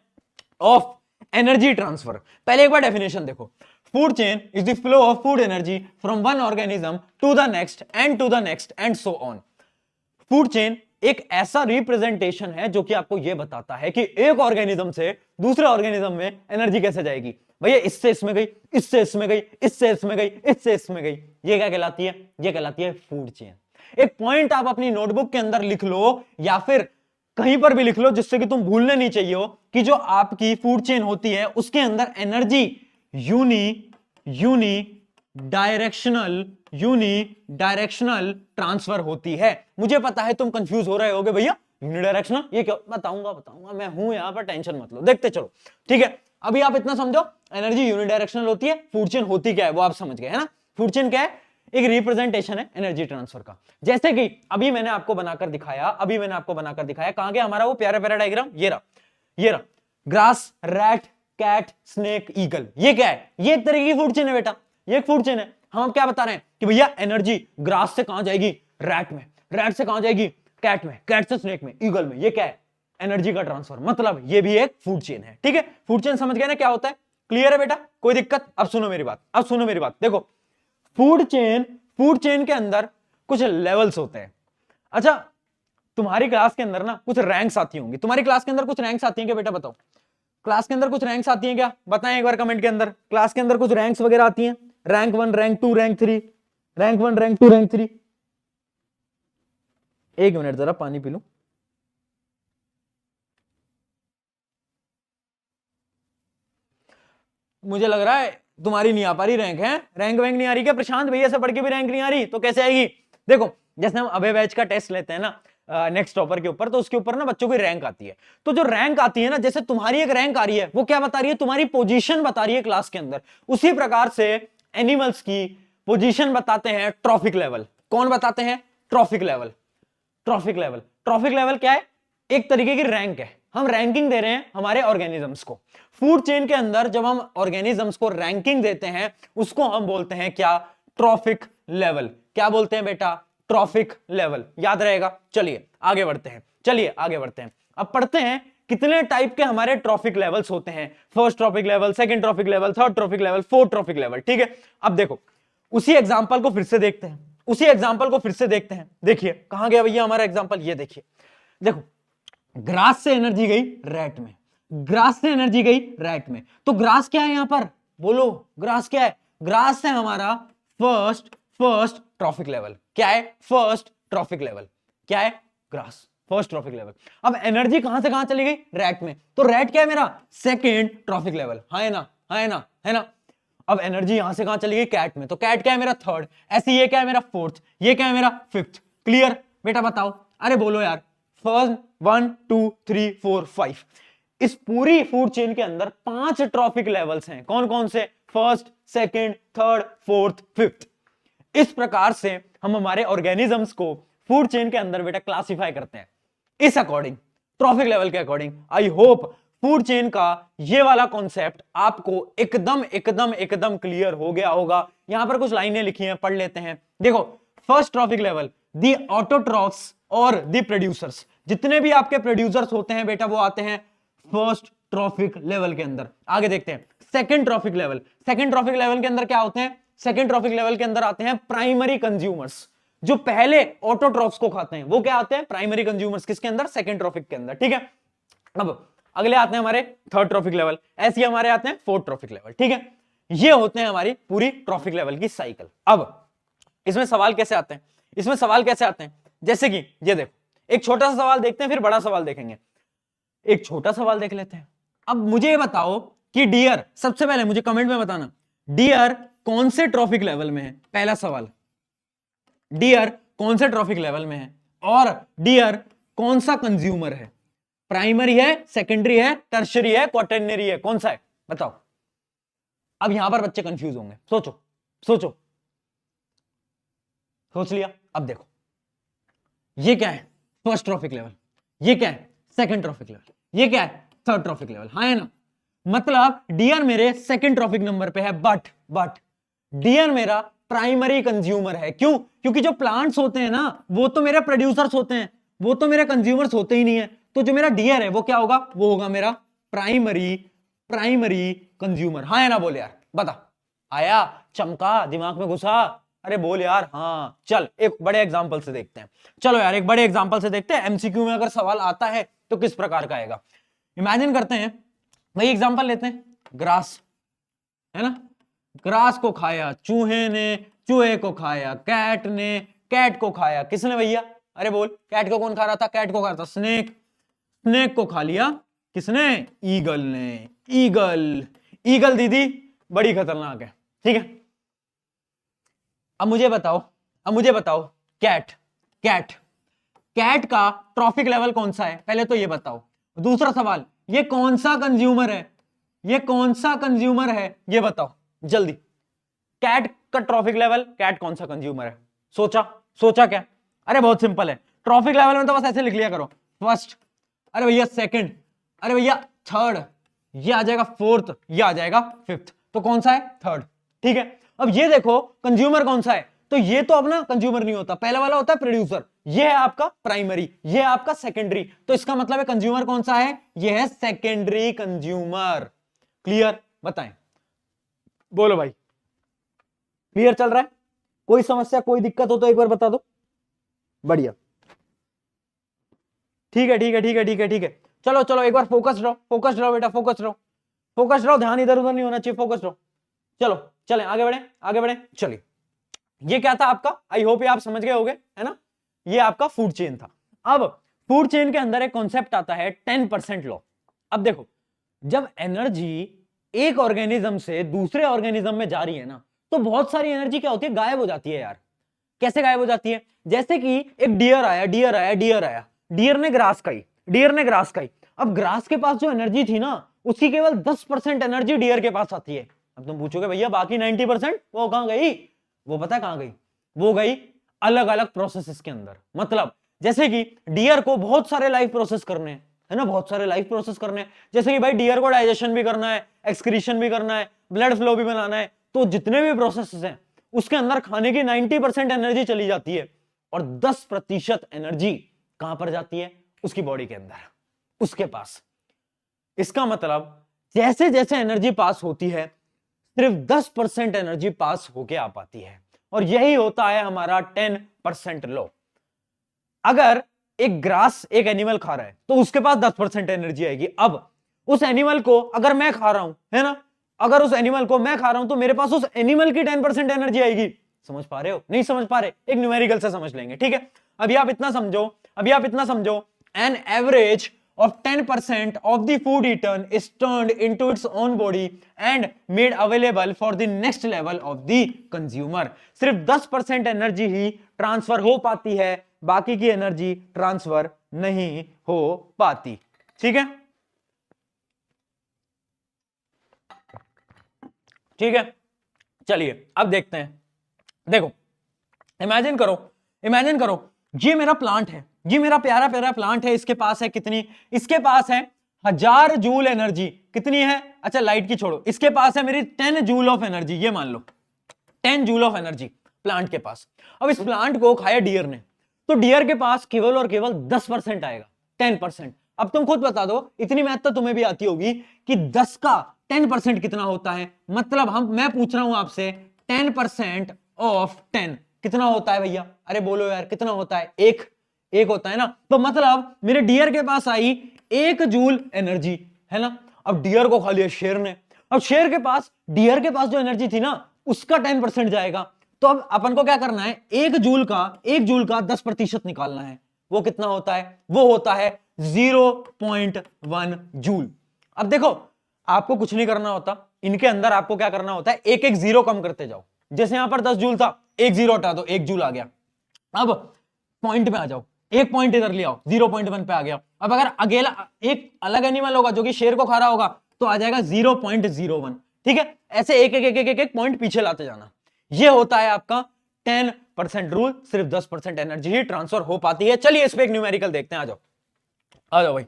ऑफ एनर्जी ट्रांसफर। पहले एक बार डेफिनेशन देखो। Food chain is the flow of food energy from one organism to the next and so on. Food chain एक ऐसा रिप्रेजेंटेशन है जो कि आपको यह बताता है कि एक ऑर्गेनिज्म से दूसरे ऑर्गेनिज्म में एनर्जी कैसे जाएगी। भैया इससे इसमें गई, इससे इसमें गई, इससे इसमें गई, इससे इसमें गई। ये क्या कहलाती है? ये कहलाती है फूड चेन। एक पॉइंट आप अपनी नोटबुक के अंदर लिख लो या फिर कहीं पर भी लिख लो, जिससे कि तुम भूलने नहीं चाहिए हो कि जो आपकी फूड चेन होती है उसके अंदर एनर्जी यूनिडायरेक्शनल ट्रांसफर होती है। मुझे पता है तुम कंफ्यूज हो रहे होगे, भैया यूनिडायरेक्शनल ये क्या? बताऊंगा मैं हूं यहां पर, टेंशन मत लो, देखते चलो। ठीक है, अभी आप इतना समझो, एनर्जी यूनिडायरेक्शनल होती है। फूड चेन होती क्या है वो आप समझ गए, है ना। फूड चेन क्या है? एक रिप्रेजेंटेशन है एनर्जी ट्रांसफर का। जैसे कि अभी मैंने आपको बनाकर दिखाया, कहां गया हमारा वो प्यारा प्यारा डायग्राम? ये रहा grass, rat, cat, snake, eagle. ये क्या है? ये एक तरह की फूड चेन है बेटा, ये एक फूड चेन है। हम अब क्या बता रहे हैं कि भैया एनर्जी ग्रास से कहां जाएगी? रैट में, रैट से कहां जाएगी? कैट में, कैट से स्नेक में, ईगल में। ये क्या है? एनर्जी का ट्रांसफर। मतलब ये भी एक फूड चेन है। ठीक है, फूड चेन समझ गए ना क्या होता है? क्लियर है बेटा, कोई दिक्कत? अब सुनो मेरी बात, अब सुनो मेरी बात। देखो फूड चेन के अंदर कुछ लेवल्स होते हैं। अच्छा तुम्हारी क्लास के अंदर ना कुछ रैंक्स आती होंगी, तुम्हारी क्लास के अंदर कुछ रैंक्स आती हैं क्या बेटा? बताओ क्लास के अंदर कुछ रैंक्स आती हैं क्या? बताएं एक बार कमेंट के अंदर, क्लास के अंदर कुछ रैंक्स वगैरह आती हैं? Rank 1, rank 2, rank 3, rank 1, rank 2, rank 3। एक मिनट जरा पानी पी लूं। मुझे लग रहा है तुम्हारी नहीं आ पा रही रैंक, है रैंक वैंक नहीं आ रही क्या? प्रशांत भैया से पढ़ के भी रैंक नहीं आ रही तो कैसे आएगी? देखो जैसे हम अभय बैच का टेस्ट लेते हैं ना नेक्स्ट टॉपर के ऊपर, तो उसके ऊपर ना बच्चों की रैंक आती है। तो जो रैंक आती है ना, जैसे तुम्हारी एक रैंक आ रही है, वो क्या बता रही है? तुम्हारी पोजीशन बता रही है क्लास के अंदर। उसी प्रकार से एनिमल्स की पोजीशन बताते हैं ट्रॉफिक लेवल। कौन बताते हैं? Trophic level. Trophic level, trophic level क्या है? एक तरीके की रैंक है। हम रैंकिंग दे रहे हैं हमारे ऑर्गेनिजम्स को। फूड चेन के अंदर जब हम ऑर्गेनिजम्स को रैंकिंग देते हैं, उसको हम बोलते हैं क्या? Trophic level. क्या बोलते हैं बेटा? Trophic level. याद रहेगा। चलिए आगे बढ़ते हैं, चलिए आगे बढ़ते हैं। अब पढ़ते हैं कितने टाइप के हमारे ट्रॉफिक लेवल्स होते हैं। First trophic level, second trophic level, third trophic level, fourth trophic level. ठीक है, अब देखो उसी एग्जांपल को फिर से देखते हैं, उसी एग्जांपल को फिर से देखते हैं। देखिए कहां गया भैया हमारा एग्जांपल, ये देखिए। देखो ग्रास से एनर्जी गई रैट में, ग्रास से एनर्जी गई रैट में। तो ग्रास क्या है यहां पर? बोलो ग्रास क्या है? ग्रास है हमारा फर्स्ट ट्रॉफिक लेवल। क्या है? First trophic level. क्या है? Grass, first trophic level. अब एनर्जी कहां से कहां चली गई? रैट में। तो रैट क्या है मेरा? Second trophic level. हाँ है ना, हाँ है ना, है ना। अब एनर्जी यहां से कहां चली गई? कैट में। तो कैट क्या है मेरा? थर्ड। ऐसे ये क्या है मेरा? फोर्थ। ये क्या है मेरा? फिफ्थ। क्लियर बेटा? बताओ, अरे बोलो यार। फर्स्ट 1 2 3 4 5, इस पूरी फूड चेन के अंदर 5 ट्रॉफिक लेवल्स हैं। कौन कौन से? First, second, third, fourth, fifth. इस प्रकार से हम हमारे ऑर्गेनिजम्स को फूड चेन के अंदर बेटा क्लासिफाई करते हैं इस अकॉर्डिंग, ट्रॉफिक लेवल के according. I hope food chain का ये वाला कॉन्सेप्ट आपको एकदम एकदम एकदम क्लियर हो गया होगा। यहां पर कुछ लाइनें लिखी हैं, पढ़ लेते हैं। देखो फर्स्ट ट्रॉफिक लेवल, दी ऑटोट्रॉफ्स और दी प्रोड्यूसर्स। जितने भी आपके प्रोड्यूसर्स होते हैं बेटा वो आते हैं फर्स्ट ट्रॉफिक लेवल के अंदर। आगे देखते हैं second trophic level. Second trophic level के अंदर क्या होते हैं? सेकंड ट्रॉफिक लेवल के अंदर आते हैं प्राइमरी कंज्यूमर्स, जो पहले ऑटोट्रॉफ्स को खाते हैं। वो क्या आते हैं? Primary consumers. किसके अंदर? सेकंड ट्रॉफिक के अंदर। ठीक है, अब अगले आते हैं हमारे थर्ड ट्रॉफिक लेवल, ऐसे हमारे आते हैं फोर्थ ट्रॉफिक लेवल। ठीक है, ये होते हैं हमारी पूरी ट्रॉफिक लेवल की साइकिल। अब इसमें सवाल कैसे आते हैं? इसमें सवाल कैसे आते हैं? जैसे कि ये देखो, एक छोटा सा सवाल देखते हैं, फिर बड़ा सवाल देखेंगे। एक छोटा सवाल देख लेते हैं। अब मुझे ये बताओ कि डियर, सबसे पहले मुझे कमेंट में बताना, डियर कौन से ट्रॉफिक लेवल में है? पहला सवाल, डियर कौन से ट्रॉफिक लेवल में है? और डियर कौन सा कंज्यूमर है? प्राइमरी है, सेकेंडरी है, टर्शरी है, क्वाटर्नरी है? कौन सा है? बताओ। अब यहां पर बच्चे कंफ्यूज होंगे। सोचो सोचो, सोच लिया? अब देखो ये क्या है? First trophic level. ये क्या है? Second trophic level. ये क्या है? Third trophic level. हाँ है ना, मतलब डियर मेरे सेकंड ट्रॉफिक नंबर पे है, बट डियर मेरा प्राइमरी कंज्यूमर है। क्यों? क्योंकि जो प्लांट्स होते हैं ना वो तो मेरे प्रोड्यूसर्स होते हैं, वो तो मेरे कंज्यूमर्स होते ही नहीं है। तो जो मेरा डियर है वो क्या होगा? वो होगा मेरा प्राइमरी कंज्यूमर। हाँ है ना? बोल यार, बता। आया? चमका? दिमाग में घुसा? अरे बोल यार। हाँ चल एक बड़े एग्जांपल से देखते हैं। चलो यार एक बड़े एग्जांपल से देखते हैं, एमसीक्यू में अगर सवाल आता है तो किस प्रकार का आएगा। इमेजिन करते हैं, वही एग्जांपल लेते हैं, ग्रास है ना। ग्रास को खाया चूहे ने, चूहे को खाया कैट ने, कैट को खाया किसने भैया? अरे बोल, कैट को कौन खा रहा था? कैट को खा रहा था स्नेक, स्नेक को खा लिया किसने? ईगल ने। ईगल, ईगल दीदी बड़ी खतरनाक है। ठीक है, अब मुझे बताओ कैट, कैट का ट्रॉफिक लेवल कौन सा है? पहले तो ये बताओ। दूसरा सवाल, ये कौन सा कंज्यूमर है? ये कौन सा कंज्यूमर है ये बताओ जल्दी। कैट का ट्रॉफिक लेवल, कैट कौन सा कंज्यूमर है? सोचा क्या? अरे बहुत सिंपल है, ट्रॉफिक लेवल में तो बस ऐसे लिख लिया करो, फर्स्ट, अरे भैया सेकंड, अरे भैया थर्ड, ये आ जाएगा फोर्थ, ये आ जाएगा फिफ्थ। तो कौन सा है? थर्ड। ठीक है, अब ये देखो कंज्यूमर कौन सा है, तो ये तो अपना कंज्यूमर नहीं होता, पहला वाला होता है प्रोड्यूसर, ये है आपका प्राइमरी, ये है आपका सेकेंडरी। तो इसका मतलब है कंज्यूमर कौन सा है? ये है सेकेंडरी कंज्यूमर। क्लियर? बताएं बोलो भाई, क्लियर चल रहा है? कोई समस्या कोई दिक्कत हो तो एक बार बता दो। बढ़िया, ठीक है ठीक है ठीक है ठीक है ठीक है। चलो चलो एक बार फोकस रहो, फोकस रहो बेटा, फोकस रहो, फोकस रहो, ध्यान इधर उधर नहीं होना चाहिए, फोकस रहो। चलो चलें आगे बढ़े, आगे बढ़े। चलिए, ये क्या था आपका, आई होप ये आप समझ गए होगे, है ना? ये आपका फूड चेन था। अब फूड चेन के अंदर एक कॉन्सेप्ट आता है 10% लॉ। अब देखो, जब एनर्जी एक ऑर्गेनिज्म से दूसरे ऑर्गेनिज्म में जा रही है ना, तो बहुत सारी एनर्जी क्या होती है, गायब हो जाती है यार। कैसे गायब हो जाती है? जैसे कि एक डियर आया, डियर आया, डियर आया, डियर ने ग्रास खाई, डियर ने ग्रास खाई। अब ग्रास के पास जो एनर्जी थी ना, उसकी केवल 10% एनर्जी डियर के पास आती है। अब तुम पूछोगे भैया बाकी 90% वो कहां गई? वो पता कहां गई? वो गई अलग अलग प्रोसेसेस के अंदर। मतलब जैसे कि डियर को बहुत सारे लाइफ प्रोसेस करने हैं, है ना, बहुत सारे लाइफ प्रोसेस करने हैं। जैसे कि भाई डियर को डाइजेशन भी करना है, एक्सक्रीशन भी करना है, ब्लड फ्लो भी बनाना है, तो जितने भी प्रोसेसेस हैं उसके अंदर खाने की 90% एनर्जी चली जाती है, और 10% एनर्जी कहां पर जाती है? उसकी बॉडी के अंदर, उसके पास। इसका मतलब जैसे जैसे एनर्जी पास होती है, सिर्फ 10% एनर्जी पास होके आ पाती है, और यही होता है हमारा 10% लॉ। अगर एक ग्रास एक एनिमल खा रहा है तो उसके पास 10% एनर्जी आएगी। अब उस एनिमल को अगर मैं खा रहा हूं, है ना, अगर उस एनिमल को मैं खा रहा हूं तो मेरे पास उस एनिमल की 10% एनर्जी आएगी। समझ पा रहे हो? नहीं समझ पा रहे? एक न्यूमेरिकल से समझ लेंगे, ठीक है? अभी आप इतना समझो, अभी आप इतना समझो, an average of 10% of the food eaten is turned into its own body and made available for the next level of the consumer। सिर्फ 10% एनर्जी ही ट्रांसफर हो पाती है, बाकी की एनर्जी ट्रांसफर नहीं हो पाती। ठीक है, ठीक है। चलिए अब देखते हैं। देखो, इमेजिन करो, इमेजिन करो, ये मेरा प्लांट है, ये मेरा प्यारा प्यारा प्लांट है। इसके पास है कितनी? इसके पास है 1000 जूल एनर्जी। कितनी है? अच्छा लाइट की छोड़ो, इसके पास है मेरी 10 जूल ऑफ एनर्जी। ये मान लो 10 जूल ऑफ एनर्जी प्लांट के पास। अब इस प्लांट को खाया डियर ने, तो डियर के पास केवल और केवल 10% आएगा, 10%। अब तुम खुद बता दो, इतनी मैथ तो तुम्हें भी आती होगी कि 10 का 10% कितना होता है। मतलब मैं पूछ रहा हूं आपसे 10% ऑफ 10 कितना होता है भैया? अरे बोलो यार कितना होता है? एक होता है ना। तो मतलब मेरे डियर के पास आई 1 जूल एनर्जी, है ना। अब डियर को खा लिया शेर ने। अब शेर के पास, डियर के पास जो एनर्जी थी ना, उसका 10% जाएगा। तो अब अपन को क्या करना है? 1 जूल का 10% निकालना है। वो कितना होता है? वो होता है 0.1 जूल। अब देखो, आपको कुछ नहीं करना होता, इनके अंदर आपको क्या करना होता है? एक एक जीरो कम करते जाओ। जैसे यहां पर 10 जूल था, एक जीरो हटा दो, 1 जूल आ गया। अब पॉइंट पे आ जाओ, एक पॉइंट इधर ले आओ, 0.1 पे आ गया। अब अगर अकेला एक अलग एनिमल होगा जो कि शेर को खा रहा होगा, तो आ जाएगा 0.01। ठीक है, ऐसे एक एक एक एक एक, एक पॉइंट पीछे लाते जाना। ये होता है आपका 10% रूल। सिर्फ 10% एनर्जी ही ट्रांसफर हो पाती है। चलिए इस पे एक न्यूमेरिकल देखते हैं। आ जाओ, आ जाओ भाई,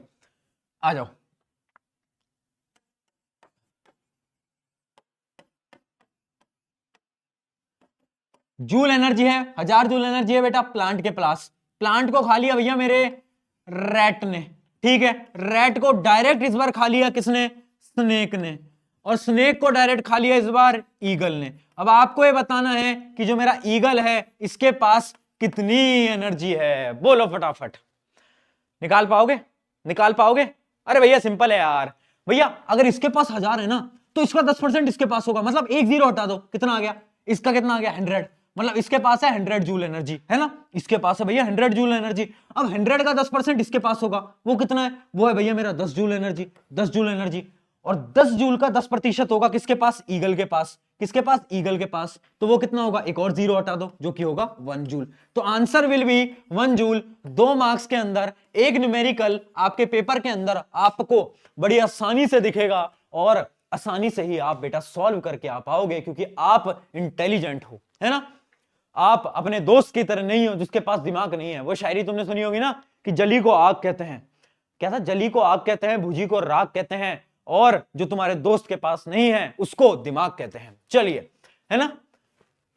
आ जाओ। जूल एनर्जी है, 1000 जूल एनर्जी है बेटा प्लांट के पास। प्लांट को खा लिया भैया मेरे रैट ने, ठीक है। रैट को डायरेक्ट इस बार खा लिया किसने? स्नेक ने। और स्नेक को डायरेक्ट खा लिया इस बार ईगल ने। अब आपको ये बताना है कि जो मेरा ईगल है इसके पास कितनी एनर्जी है। बोलो फटाफट, निकाल पाओगे? निकाल पाओगे? अरे भैया सिंपल है यार। भैया अगर इसके पास 1000 है ना, तो इसका 10% इसके पास होगा। मतलब एक जीरो हटा दो, कितना आ गया? इसका कितना आ गया? 100। मतलब इसके पास है 100 जूल एनर्जी, है ना। इसके पास है भैया 100 जूल एनर्जी। अब 100 का 10% इसके पास होगा, वो कितना है? वो है भैया मेरा 10 जूल एनर्जी, 10 जूल एनर्जी। और 10 जूल का 10% होगा किसके पास? ईगल के पास। किसके पास? ईगल के पास। तो वो कितना होगा? एक और जीरो हटा दो, जो कि होगा 1 जूल। तो answer will be 1 joule. 2 marks के अंदर एक न्यूमेरिकल आपके पेपर के अंदर आपको बड़ी आसानी से दिखेगा, और आसानी से ही आप बेटा सॉल्व करके आ पाओगे, क्योंकि आप इंटेलिजेंट हो, है ना। आप अपने दोस्त की तरह नहीं हो जिसके पास दिमाग नहीं है। वो शायरी तुमने सुनी होगी ना कि जली को आग कहते हैं। क्या था? जली को आग कहते हैं, भुजी को राग कहते हैं, और जो तुम्हारे दोस्त के पास नहीं है उसको दिमाग कहते हैं। चलिए, है ना।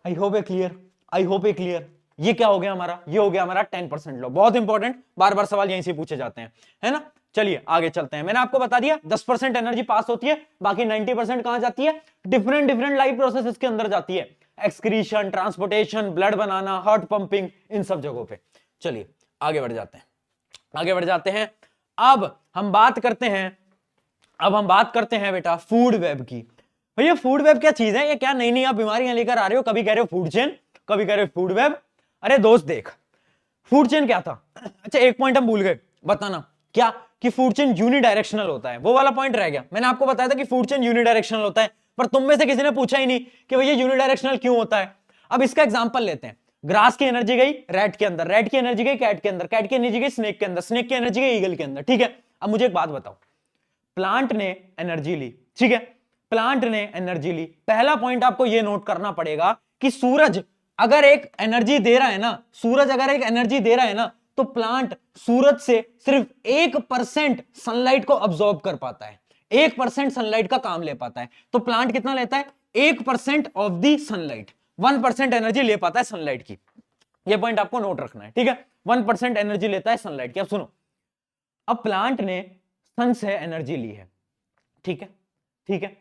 I hope A clear, I hope A clear. ये क्या हो गया हमारा? ये हो गया हमारा 10% लॉ। बहुत इंपॉर्टेंट, बार बार सवाल यहीं से पूछे जाते हैं, है ना। चलिए आगे चलते हैं। मैंने आपको बता दिया 10% एनर्जी पास होती है, बाकी 90% कहां जाती है? डिफरेंट डिफरेंट लाइफ प्रोसेसेस के अंदर जाती है, एक्सक्रीशन, ट्रांसपोर्टेशन, ब्लड बनाना, हार्ट पंपिंग, इन सब जगहों पे। चलिए आगे बढ़ जाते हैं, आगे बढ़ जाते हैं। अब हम बात करते हैं बेटा फूड वेब की। भैया फूड वेब क्या चीज है? ये क्या नई नई आप बीमारियां लेकर आ रहे हो? कभी कह रहे हो फूड चेन, कभी कह रहे हो फूड वेब। अरे दोस्त देख, फूड चेन क्या था? अच्छा एक पॉइंट हम भूल गए बताना, क्या? कि फूड चेन यूनिडायरेक्शनल होता है, वो वाला पॉइंट रह गया। मैंने आपको बताया था कि फूड चेन यूनिडायरेक्शनल होता है, पर तुम में से किसी ने पूछा ही नहीं कि भैया यूनिडायरेक्शनल क्यों होता है। अब इसका एग्जांपल लेते हैं। ग्रास की एनर्जी गई रैट के अंदर, रैट की एनर्जी गई कैट के अंदर, कैट की एनर्जी गई स्नेक के अंदर, स्नेक की एनर्जी गई ईगल के अंदर। ठीक है, अब मुझे एक बात बताओ, प्लांट ने एनर्जी ली, ठीक है, प्लांट ने एनर्जी ली। पहला पॉइंट आपको यह नोट करना पड़ेगा कि सूरज अगर एक एनर्जी दे रहा है ना, सूरज अगर एक एनर्जी दे रहा है ना, तो प्लांट सूरज से सिर्फ 1% सनलाइट को ऑब्जॉर्व कर पाता है, 1% सनलाइट का काम ले पाता है। तो प्लांट कितना लेता है? 1% ऑफ दी सनलाइट, 1% एनर्जी ले पाता है सनलाइट की। यह पॉइंट आपको नोट रखना है, ठीक है, 1% एनर्जी लेता है सनलाइट की। अब सुनो, अब प्लांट ने सन से एनर्जी ली है, ठीक है, ठीक है,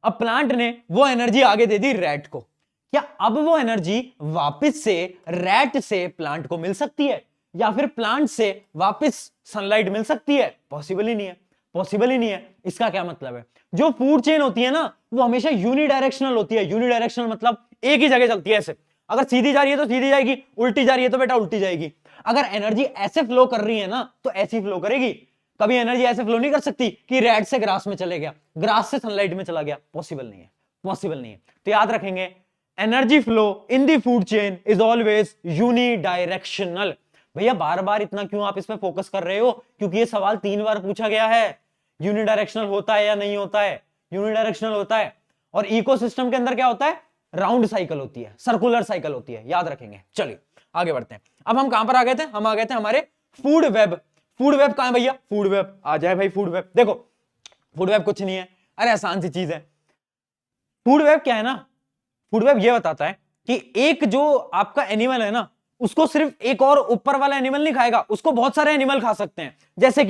अब प्लांट ने वो एनर्जी आगे दे दी रैट को। क्या अब वो एनर्जी वापस से रैट से प्लांट को मिल सकती है, या फिर प्लांट से वापस सनलाइट मिल सकती है? पॉसिबल ही नहीं है, पॉसिबल ही नहीं है। इसका क्या मतलब है? जो फूड चेन होती है ना, वो हमेशा यूनिडायरेक्शनल होती है। यूनिडायरेक्शनल मतलब एक ही जगह चलती है ऐसे, अगर सीधी जा रही है तो सीधी जाएगी, उल्टी जा रही है तो बेटा उल्टी जाएगी। अगर एनर्जी ऐसे फ्लो कर रही है ना, तो ऐसी फ्लो करेगी। कभी एनर्जी ऐसे फ्लो नहीं कर सकती कि रैट से ग्रास में चले गया, ग्रास से सनलाइट में चला गया, पॉसिबल नहीं है, पॉसिबल नहीं है। तो याद रखेंगे, energy flow in the food chain is always unidirectional. भैया बार बार इतना क्यों आप इसमें फोकस कर रहे हो? क्योंकि ये सवाल 3 बार पूछा गया है। यूनिडायरेक्शनल होता है या नहीं होता है? यूनिडायरेक्शनल होता है। और इकोसिस्टम के अंदर क्या होता है? राउंड साइकिल होती है, सर्कुलर साइकिल होती है, याद रखेंगे। चलिए आगे बढ़ते हैं। अब हम कहां पर आ गए थे? हम आ गए थे हमारे फूड वेब। फूड वेब कहां है भैया? फूड वेब आ जाए भाई। फूड वेब देखो, फूड वेब कुछ नहीं है, अरे आसान सी चीज है। फूड वेब क्या है ना, फूड वेब ये बताता है कि एक जो आपका एनिमल है ना, उसको सिर्फ एक और ऊपर वाला एनिमल नहीं खाएगा, उसको बहुत सारे एनिमल खा सकते हैं। जैसे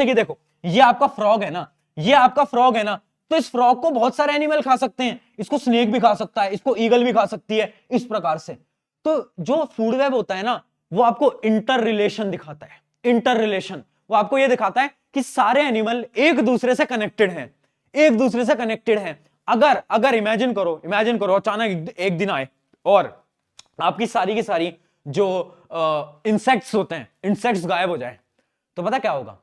कि देखो, ये आपका फ्रॉग है ना, ये आपका फ्रॉग है ना, तो इस फ्रॉग को बहुत सारे एनिमल खा सकते हैं। इसको स्नेक भी खा सकता है, इसको ईगल भी खा सकती है, इस प्रकार से। तो जो फूड वेब होता है ना, वो आपको इंटर रिलेशन दिखाता है। इंटर रिलेशन वो आपको ये दिखाता है कि सारे एनिमल एक दूसरे से कनेक्टेड हैं, एक दूसरे से कनेक्टेड हैं। अगर इमेजिन करो अचानक एक दिन आए और आपकी सारी की सारी जो इंसेक्ट्स होते हैं, इंसेक्ट्स गायब हो जाए, तो पता क्या होगा?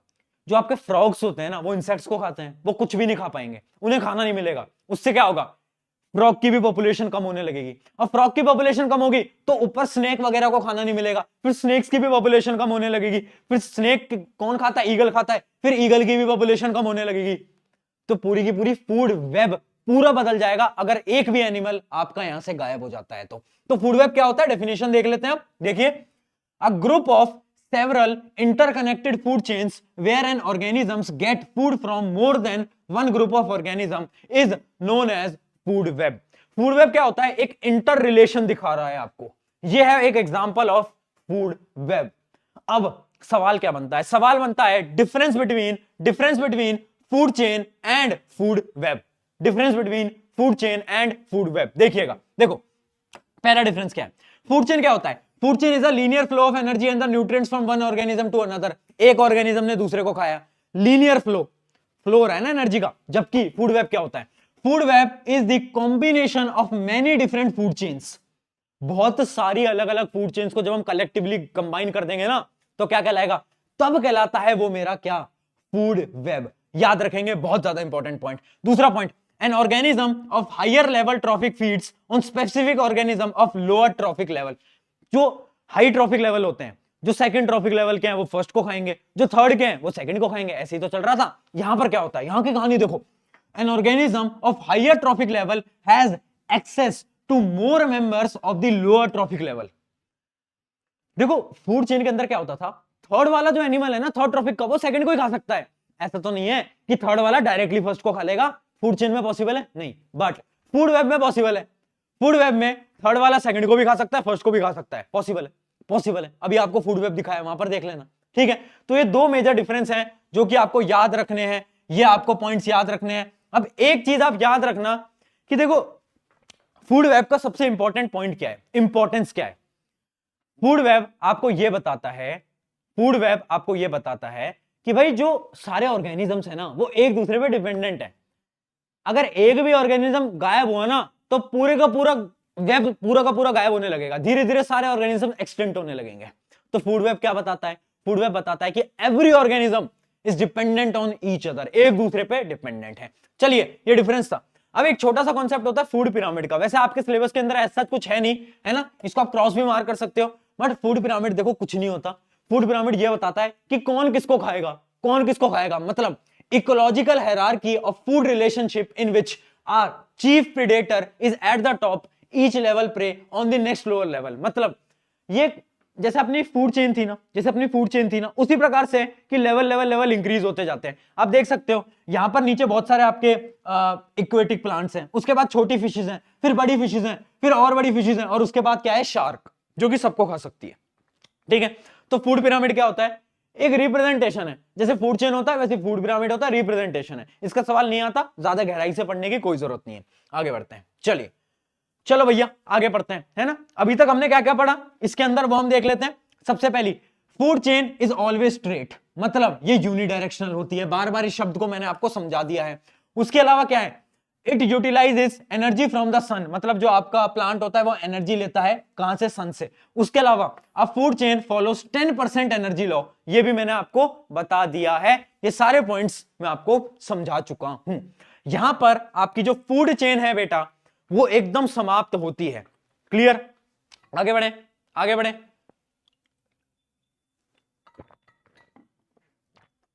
जो आपके फ्रॉग्स होते हैं ना, वो इंसेक्ट्स को खाते हैं, वो कुछ भी नहीं खा पाएंगे, उन्हें खाना नहीं मिलेगा। उससे क्या होगा? फ्रॉग की भी पॉपुलेशन कम होने लगेगी, और फ्रॉग की पॉपुलेशन कम होगी तो ऊपर स्नेक वगैरह को खाना नहीं मिलेगा, फिर स्नेक्स की भी पॉपुलेशन कम होने लगेगी, फिर स्नेक कौन खाता है? ईगल खाता है, फिर ईगल की भी पॉपुलेशन कम होने लगेगी। तो पूरी की पूरी फूड वेब पूरा बदल जाएगा अगर एक भी एनिमल आपका यहां से गायब हो जाता है। तो फूड वेब क्या होता है? डेफिनेशन देख लेते हैं। अब देखिए, a group of several interconnected food chains where an organisms get food from more than one group of organism is known as food web. food web क्या होता है? एक इंटर रिलेशन दिखा रहा है आपको। यह है एक एग्जांपल ऑफ फूड वेब। अब सवाल क्या बनता है? सवाल बनता है difference between food chain and food web. Difference between food chain and food web. देखिएगा, देखो पहला डिफरेंस क्या है? फूड चेन क्या होता है? Food chain is a linear flow of energy and the nutrients from one organism to another. एक organism ने दूसरे को खाया, लीनियर फ्लो हो रहा है ना एनर्जी का। जबकि फूड वेब क्या होता है? Food web is the combination of many different food chains. बहुत सारी अलग अलग फूड चेन्स को जब हम कलेक्टिवली कंबाइन कर देंगे ना, तो क्या कहलाएगा? तब कहलाता है वो मेरा क्या? Food web. याद रखेंगे, बहुत ज्यादा इंपॉर्टेंट पॉइंट। दूसरा point, an organism of higher level trophic feeds on specific organism of lower trophic level। जो हाई ट्रॉफिक लेवल होते हैं, जो सेकंड ट्रॉफिक लेवल के हैं, वो फर्स्ट को खाएंगे, जो थर्ड के हैं वो सेकंड को खाएंगे। ऐसे ही तो चल रहा था। यहां पर क्या होता है? यहां की कहानी देखो, an organism of higher trophic level has access to more members of the lower trophic level। देखो फूड चेन के अंदर क्या होता था? थर्ड वाला जो एनिमल है ना, थर्ड ट्रॉफिक का, वो सेकंड को ही खा सकता है। ऐसा तो नहीं है कि थर्ड वाला डायरेक्टली फर्स्ट को खा लेगा। फूड चेन में पॉसिबल है? नहीं, बट फूड वेब में पॉसिबल है। फूड वेब में थर्ड वाला सेकंड को भी खा सकता है, फर्स्ट को भी खा सकता है। पॉसिबल है, पॉसिबल है। अभी आपको फूड वेब दिखाया, वहां पर देख लेना, ठीक है, तो ये दो मेजर डिफरेंस हैं जो कि आपको याद रखने हैं, ये आपको पॉइंट्स याद रखने हैं। अब एक चीज आप याद रखना कि देखो फूड वेब का सबसे इंपॉर्टेंट पॉइंट क्या है, इंपॉर्टेंस क्या है। फूड वेब आपको यह बताता है, फूड वेब आपको यह बताता है कि भाई जो सारे ऑर्गेनिजम्स है ना वो एक दूसरे पे डिपेंडेंट है। अगर एक भी ऑर्गेनिज्म गायब हुआ ना तो पूरे का पूरा वेब पूरा का पूरा गायब होने लगेगा, धीरे धीरे सारे ऑर्गेनिज्म एक्सटेंट होने लगेंगे। तो फूड वेब क्या बताता है, फूड वेब बताता है कि every organism is dependent on each other, एक दूसरे पे डिपेंडेंट है। चलिए ये डिफरेंस था। अब एक छोटा सा कॉन्सेप्ट होता है फूड पिरामिड का, वैसे आपके सिलेबस के अंदर ऐसा कुछ है नहीं है ना, इसको आप क्रॉस भी मार कर सकते हो, बट फूड पिरामिड देखो कुछ नहीं होता। फूड पिरामिड ये बताता है कि कौन किसको खाएगा, कौन किसको खाएगा, मतलब ecological hierarchy of food relationship in which are chief predator is at the top, each level prey on the next lower level. मतलब ये जैसे अपनी फूड चेन थी ना, जैसे अपनी फूड चेन थी ना, उसी प्रकार से कि लेवल लेवल लेवल इंक्रीज होते जाते हैं। आप देख सकते हो यहां पर नीचे बहुत सारे आपके इक्वेटिक प्लांट्स हैं, उसके बाद छोटी फिशेज हैं, फिर बड़ी फिशेज हैं, फिर और बड़ी फिशेज हैं, और उसके बाद क्या है शार्क, जो कि सबको खा सकती है। ठीक है, तो फूड पिरामिड क्या होता है, एक रिप्रेजेंटेशन है। जैसे फूड चेन होता है वैसे फूड पिरामिड होता है, रिप्रेजेंटेशन है। इसका सवाल नहीं आता, ज्यादा गहराई से पढ़ने की कोई जरूरत नहीं है। आगे बढ़ते हैं, चलिए चलो भैया आगे बढ़ते हैं, है ना। अभी तक हमने क्या क्या पढ़ा, इसके अंदर वो हम देख लेते हैं। सबसे पहली, food chain is always straight, मतलब ये यूनिडायरेक्शनल होती है, बार बार इस शब्द को मैंने आपको समझा दिया है। उसके अलावा क्या है, it utilises energy from the sun, मतलब जो आपका प्लांट होता है वो एनर्जी लेता है कहां से, सन से। उसके अलावा अ food chain follows 10% energy law, ये भी मैंने आपको बता दिया है। ये सारे पॉइंट्स मैं आपको समझा चुका हूं। यहां पर आपकी जो फूड चेन है बेटा वो एकदम समाप्त होती है। क्लियर, आगे बढ़े, आगे बढ़े,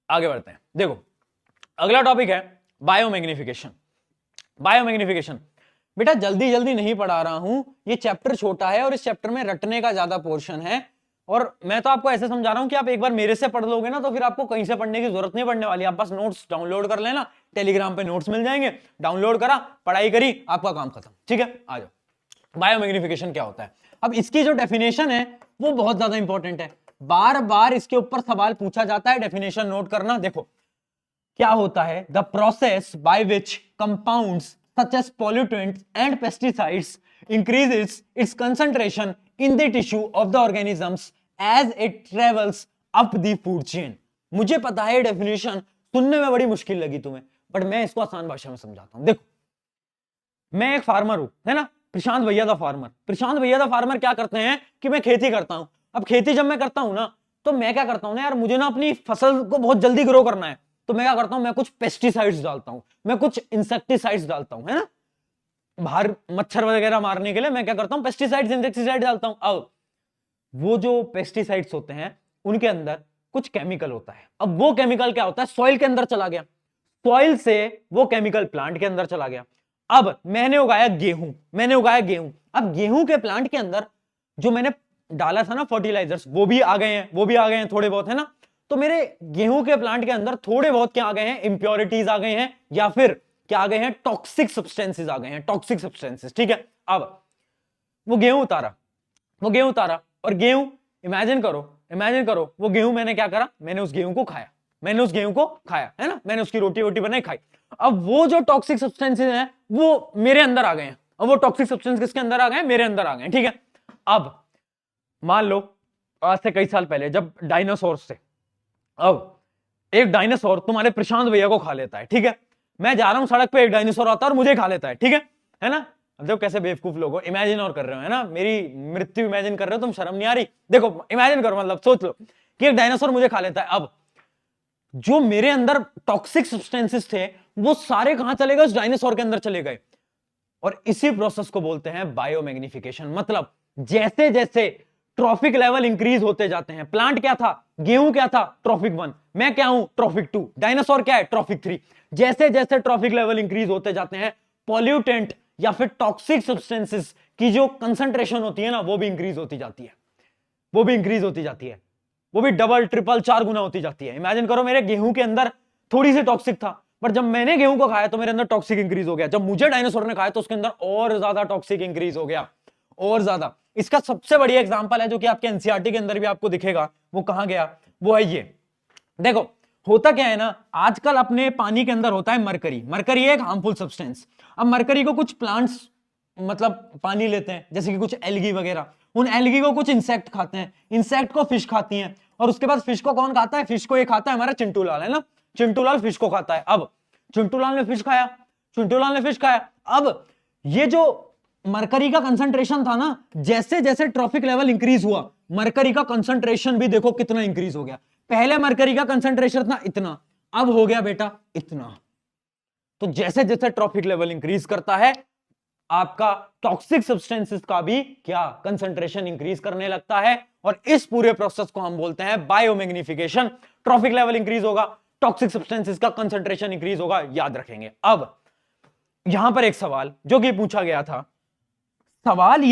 आगे बढ़ते हैं। देखो अगला टॉपिक है बायोमैग्निफिकेशन। बायोमैग्निफिकेशन बेटा जल्दी जल्दी नहीं पढ़ा रहा हूं, ये चैप्टर छोटा है और इस चैप्टर में रटने का ज्यादा पोर्शन है, और मैं तो आपको ऐसे समझा रहा हूं कि आप एक बार मेरे से पढ़ लोगे ना तो फिर आपको कहीं से पढ़ने की जरूरत नहीं पड़ने वाली। आप बस नोट्स डाउनलोड कर लेना, टेलीग्राम पे नोट्स मिल जाएंगे, डाउनलोड करा, पढ़ाई करी, आपका काम खत्म। ठीक है, आ जाओ। बायोमैग्निफिकेशन क्या होता है, अब इसकी जो डेफिनेशन है वो बहुत ज्यादा इंपॉर्टेंट है, बार बार इसके ऊपर सवाल पूछा जाता है, डेफिनेशन नोट करना। देखो क्या होता है, the process by which compounds such as pollutants and pesticides increases its concentration in the tissue of the organisms as it travels up the food chain। मुझे पता है डेफिनेशन सुनने में बड़ी मुश्किल लगी तुम्हें, बट मैं इसको आसान भाषा में समझाता हूं। देखो मैं एक फार्मर हूं, है ना, प्रशांत भैया दा फार्मर। प्रशांत भैया दा फार्मर क्या करते हैं कि मैं खेती करता हूं। अब खेती जब मैं करता हूं ना तो मैं क्या करता हूं ना यार, मुझे ना अपनी फसल को बहुत जल्दी ग्रो करना है, तो मैं क्या करता हूं, मैं कुछ पेस्टिसाइड्स डालता हूं, मैं कुछ इंसेक्टिसाइड्स डालता हूं, है ना, बाहर मच्छर वगैरह मारने के लिए मैं क्या करता हूं, पेस्टिसाइड्स इंसेक्टिसाइड डालता हूं। अब वो जो पेस्टिसाइड्स होते हैं उनके अंदर कुछ केमिकल होता है। अब वो केमिकल क्या होता है, सॉइल के अंदर चला गया, सॉइल से वो केमिकल प्लांट के अंदर चला गया। अब मैंने उगाया गेहूं, मैंने उगाया गेहूं, अब गेहूं के प्लांट के अंदर जो मैंने डाला था ना फर्टिलाइजर्स, वो भी आ गए हैं, वो भी आ गए हैं थोड़े बहुत, है ना। तो मेरे गेहूं के प्लांट के अंदर थोड़े बहुत क्या आ गए हैं, इंप्योरिटीज आ गए हैं, या फिर क्या आ गए हैं, टॉक्सिक सब्सटेंसेस आ गए हैं, टॉक्सिक सब्सटेंसेस। ठीक है, अब वो गेहूं उतारा, वो गेहूं उतारा, और गेहूं इमेजिन करो, इमेजिन करो वो गेहूं मैंने क्या करा, मैंने उस गेहूं को खाया, मैंने उस गेहूं को खाया, है ना, मैंने उसकी रोटी वोटी बनाई खाई। अब वो जो टॉक्सिक सब्सटेंसेस हैं वो मेरे अंदर आ गए हैं, अब वो टॉक्सिक सब्सटेंस किसके अंदर आ गए, मेरे अंदर आ गए। ठीक है, अब मान लो आज से कई साल पहले जब डायनासोर थे, अब एक डायनासोर तुम्हारे प्रशांत भैया को खा लेता है। ठीक है, मैं जा रहा हूं सड़क पे, एक डायनासोर आता है और मुझे खा लेता है। ठीक है ना। अब देखो कैसे बेवकूफ लोग हो, इमेजिन और कर रहे हो, है ना, मेरी मृत्यु इमेजिन कर रहे हो, तुम शर्म नहीं आ रही। देखो इमेजिन करो, मतलब सोच लो कि एक डायनासोर मुझे खा लेता है। अब जो मेरे अंदर टॉक्सिक सब्सटेंसेस थे वो सारे कहां चले गए, उस डायनासोर के अंदर चले गए, और इसी प्रोसेस को बोलते हैं बायोमैग्निफिकेशन। मतलब जैसे जैसे ट्रॉफिक लेवल इंक्रीज होते जाते हैं, प्लांट क्या था, गेहूं क्या था, ट्रॉफिक 1, मैं क्या हूं, ट्रॉफिक 2, डायनासोर क्या है, ट्रॉफिक 3। जैसे जैसे ट्रॉफिक लेवल इंक्रीज होते जाते हैं, पॉल्यूटेंट या फिर टॉक्सिक सब्सटेंसेस की जो कंसंट्रेशन होती है ना वो भी इंक्रीज होती जाती है, वो भी इंक्रीज होती जाती है, वो भी डबल ट्रिपल 4 गुना होती जाती है। इमेजिन करो मेरे गेहूं के अंदर थोड़ी सी टॉक्सिक था, पर जब मैंने गेहूं को खाया तो मेरे अंदर टॉक्सिक इंक्रीज हो गया, जब मुझे डायनासोर ने खाया तो उसके अंदर और ज्यादा टॉक्सिक इंक्रीज हो गया, और ज्यादा। इसका सबसे बढ़िया एग्जांपल है जो कि आपके एनसीईआरटी के अंदर भी आपको दिखेगा, वो कहां गया, वो है ये देखो। होता क्या है ना, आजकल अपने पानी के अंदर होता है मरकरी। मरकरी एक हार्मफुल सब्सटेंस। अब मरकरी को कुछ प्लांट्स मतलब पानी लेते हैं, जैसे कि कुछ एल्गी वगैरह, उन एल्गी को कुछ इंसेक्ट खाते हैं, इंसेक्ट को फिश खाती हैं, और उसके बाद फिश को कौन खाता है, फिश को ये खाता है हमारा चिंटू लाल, है ना, चिंटू लाल फिश को खाता है। अब चिंटू लाल ने फिश खाया, चिंटू लाल ने फिश खाया। अब ये जो मरकरी का कंसंट्रेशन था ना, जैसे जैसे ट्रॉफिक लेवल इंक्रीज हुआ, मरकरी का कंसंट्रेशन भी देखो कितना इंक्रीज हो गया। पहले मरकरी का कंसंट्रेशन था इतना, अब हो गया बेटा इतना। तो जैसे जैसे ट्रॉफिक लेवल इंक्रीज करता है, आपका टॉक्सिक सब्सटेंसेस का भी क्या कंसंट्रेशन इंक्रीज करने लगता है, और इस पूरे प्रोसेस को हम बोलते हैं बायोमैग्निफिकेशन। ट्रॉफिक लेवल इंक्रीज होगा, टॉक्सिक सब्सटेंसेस का कंसंट्रेशन इंक्रीज होगा, याद रखेंगे। अब यहां पर एक सवाल जो कि पूछा गया था, सवाल